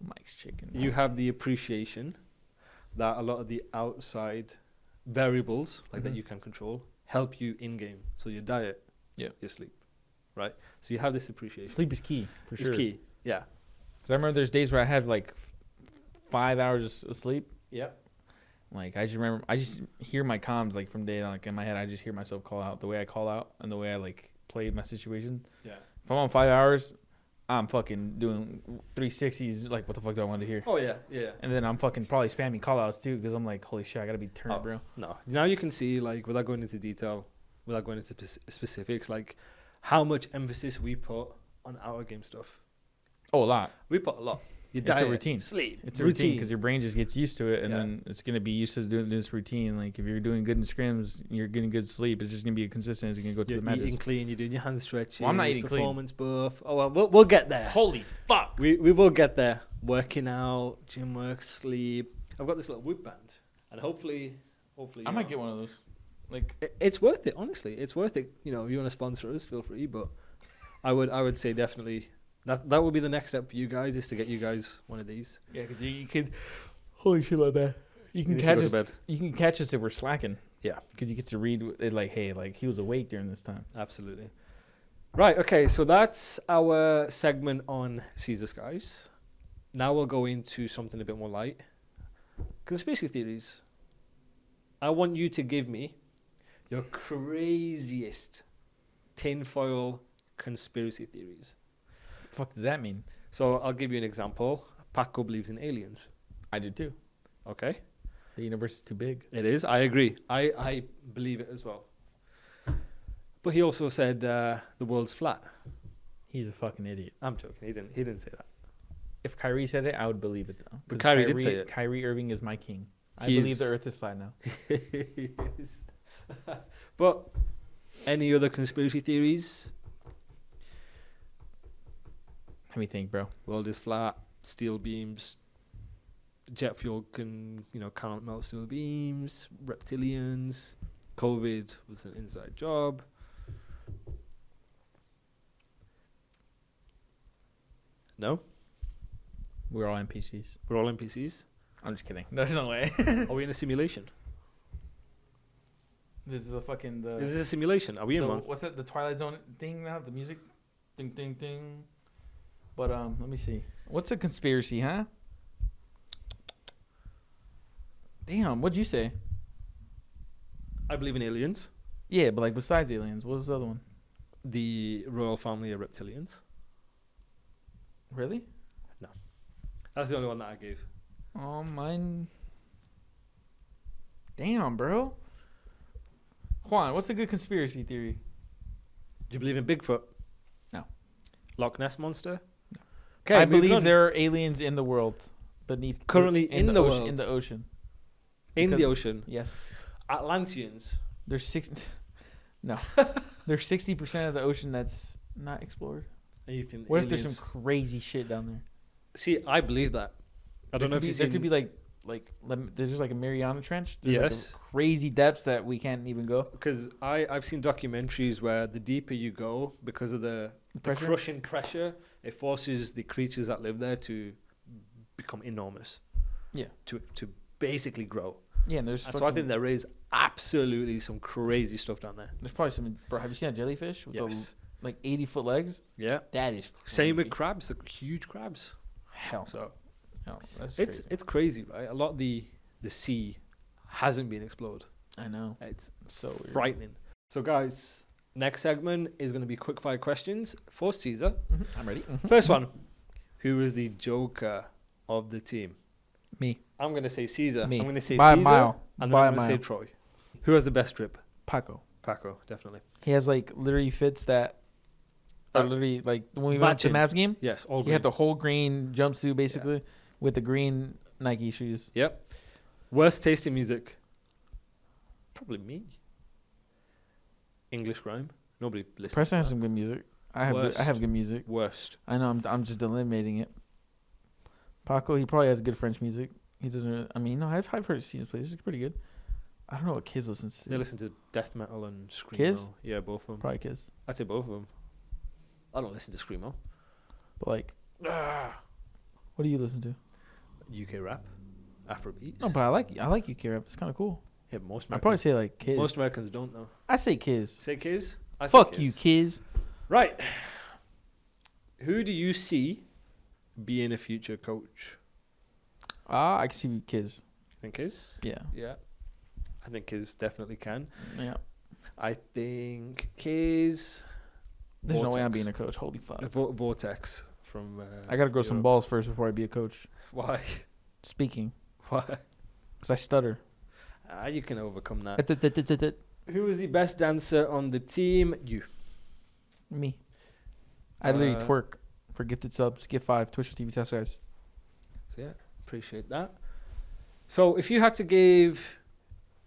Mike's chicken. you have the appreciation that a lot of the outside variables like that Mhm. you can control help you in game. So your diet, Yeah. your sleep, right? So you have this appreciation. Sleep is key for It's sure. key. Yeah. Cause I remember there's days where I had like 5 hours of sleep. Yeah. Like, I just hear my comms like from day on, like in my head. I just hear myself call out the way I call out and the way I like play my situation. Yeah. If I'm on 5 hours, I'm fucking doing 360s. Like, what the fuck do I want to hear? Oh, yeah, yeah. And then I'm fucking probably spamming call-outs, too, because I'm like, holy shit, I got to be turned, bro. No. Now you can see, like, without going into detail, without going into specifics, like, how much emphasis we put on our game stuff. Oh, a lot. We put a lot. It's a routine. Sleep. It's a routine because your brain just gets used to it, and then it's going to be used to doing this routine. Like, if you're doing good in scrims, you're getting good sleep. It's just going to be consistent as you can go to the matches. You're eating clean. You're doing your hand stretches. Well, I'm not eating clean. Performance buff. Oh, well, we'll get there. Holy fuck. We will get there. Working out, gym work, sleep. I've got this little Whoop band, and hopefully, I might get one of those. Like, it's worth it. Honestly, it's worth it. You know, if you want to sponsor us, feel free. But I would say definitely. That would be the next step for you guys, is to get you guys one of these. Yeah, because you could, holy shit like that. You can catch us. You can catch us if we're slacking. Yeah, because you get to read it like, hey, like he was awake during this time. Absolutely. Right. Okay. So that's our segment on Cesar Skyz. Now we'll go into something a bit more light. Conspiracy theories. I want you to give me your craziest tinfoil conspiracy theories. Fuck does that mean? So I'll give you an example. Paco believes in aliens. I do too. Okay. The universe is too big. It is. I agree. I believe it as well. But he also said the world's flat. He's a fucking idiot. I'm joking. He didn't say that. If Kyrie said it, I would believe it though. But Kyrie did say it. Kyrie Irving is my king. I believe the earth is flat now. He is. But any other conspiracy theories? Let me think, bro. World is flat. Steel beams. Jet fuel can't melt steel beams. Reptilians. COVID was an inside job. No? We're all NPCs. We're all NPCs? I'm just kidding. There's no way. Are we in a simulation? This is a fucking... Is this a simulation? Are we in one? What's that? The Twilight Zone thing now? The music? Ding, ding, ding. But let me see. What's a conspiracy, huh? Damn, what'd you say? I believe in aliens. Yeah, but like besides aliens, what was the other one? The royal family of reptilians. Really? No. That's the only one that I gave. Oh, mine. Damn, bro. Juan, what's a good conspiracy theory? Do you believe in Bigfoot? No. Loch Ness Monster? No. Okay, I believe there are aliens in the world. Beneath. Currently in the world. In the ocean. In the ocean? Yes. Atlanteans? There's No. There's 60% of the ocean that's not explored. What if there's some crazy shit down there? See, I believe that. I don't know if there could be like there's just like a Mariana Trench. There's yes. Like crazy depths that we can't even go. Because I've seen documentaries where the deeper you go, because of the crushing pressure, it forces the creatures that live there to become enormous. Yeah. To basically grow. Yeah, and so I think there is absolutely some crazy stuff down there. There's probably some. Bro, have you seen a jellyfish with like 80-foot legs? Yeah, that is crazy. Same with crabs, the huge crabs. Hell, that's crazy. It's crazy, right? A lot of the sea hasn't been explored. I know. It's so frightening. Weird. So guys, next segment is going to be quick-fire questions for Cesar. Mm-hmm. I'm ready. Mm-hmm. First one: who is the joker of the team? Me. I'm going to say Cesar. Me. I'm going to say by Cesar. A mile. And then I'm going to say Troy. Who has the best drip? Paco, definitely. He has like literally fits that are literally like when we went to the Mavs game. Yes, all green. He had the whole green jumpsuit basically with the green Nike shoes. Yep. Worst taste in music? Probably me. English grime. Nobody listens. Preston has some good music. I have good music. Worst. I know. I'm just eliminating it. Paco, he probably has good French music. He doesn't. I mean, no, I've heard Steve's plays. It's pretty good. I don't know what Kiz listens to. They listen to death metal and screamo. Kiz? Yeah, both of them. Probably Kiz. I'd say both of them. I don't listen to screamo. But like, what do you listen to? UK rap, Afrobeats. No, but I like UK rap. It's kind of cool. Yeah, most Americans. I'd probably say like Kiz. Most Americans don't though. I say Kiz. Say Kiz? Fuck you, Kiz. Right. Who do you see being a future coach? I can see Kiz. You think Kiz? Yeah. Yeah. I think Kiz definitely can. Yeah. I think Kiz... There's no way I'm being a coach. Holy fuck. Vortex. from. I gotta grow some Europe. balls first before I be a coach. Why? Speaking, Why? because I stutter. You can overcome that. Who is the best dancer on the team? You. Me. I literally Uh, twerk for gifted subs. Gift 5. Twitch TV test guys. So yeah, appreciate that. So if you had to give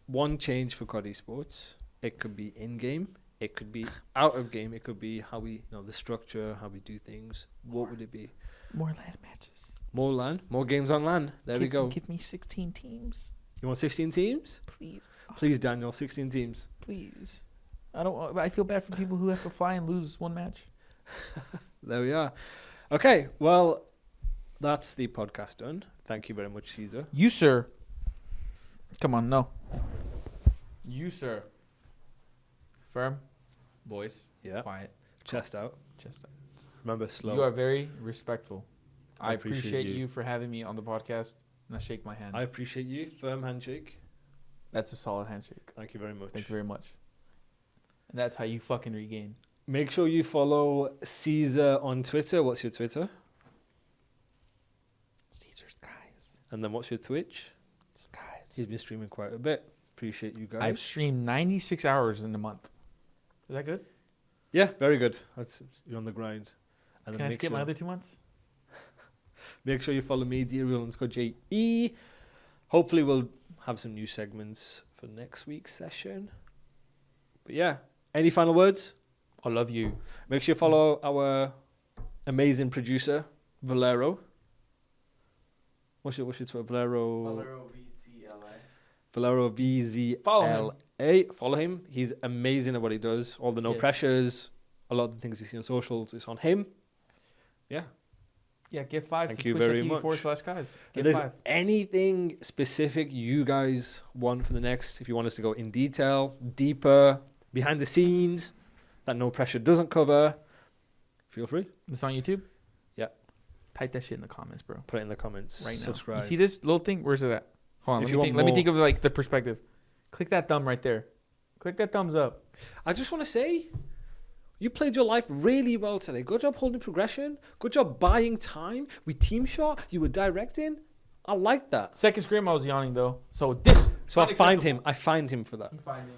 one change for COD Esports, it could be in game, it could be out of game, it could be how we, the structure, how we do things. What would it be? More LAN matches. More LAN, more games on LAN. There we go. Give me 16 teams, You want 16 teams? please. Please, Daniel, 16 teams. Please. I feel bad for people who have to fly and lose one match. There we are. Okay, well, that's the podcast done. Thank you very much, Cesar. You, sir. Come on, no. You, sir. Firm. Voice. Yeah. Quiet. Chest out. Just. Remember, slow. You are very respectful. I I appreciate appreciate you. you for having me on the podcast. And I shake my hand. I appreciate you. Firm handshake. That's a solid handshake. Thank you very much. Thank you very much. And that's how you fucking regain. Make sure you follow Cesar on Twitter. What's your Twitter? Cesar Skyz. And then what's your Twitch? Skyz. He's been streaming quite a bit. Appreciate you guys. I've streamed 96 hours in a month. Is that good? Yeah, very good. You're on the grind. And Can I skip my other 2 months? Make sure you follow me, DREAL_JE. Hopefully we'll have some new segments for next week's session. But yeah, any final words? I love you. Make sure you follow our amazing producer, Valero. What's your Twitter? Valero VZLA. Follow him. He's amazing at what he does. All the no Yes. pressures, a lot of the things you see on socials, it's on him. Yeah. Yeah, give 5 Thank to you very Twitch.tv much. /Skyz. If Give there's 5. anything specific you guys want for the next, if you want us to go in detail, deeper, behind the scenes, that no pressure doesn't cover, feel free. This on YouTube? Yeah. Type that shit in the comments, bro. Put it in the comments. Right now. Subscribe. You see this little thing? Where's it at? Hold on. If Let you me want think. Let me more- think of like the perspective. Click that thumb right there. Click that thumbs up. I just want to say, you played your life really well today. Good job holding progression. Good job buying time. We team shot. You were directing. I like that. Second scream, I was yawning though. So this. So I find him for that. You find him.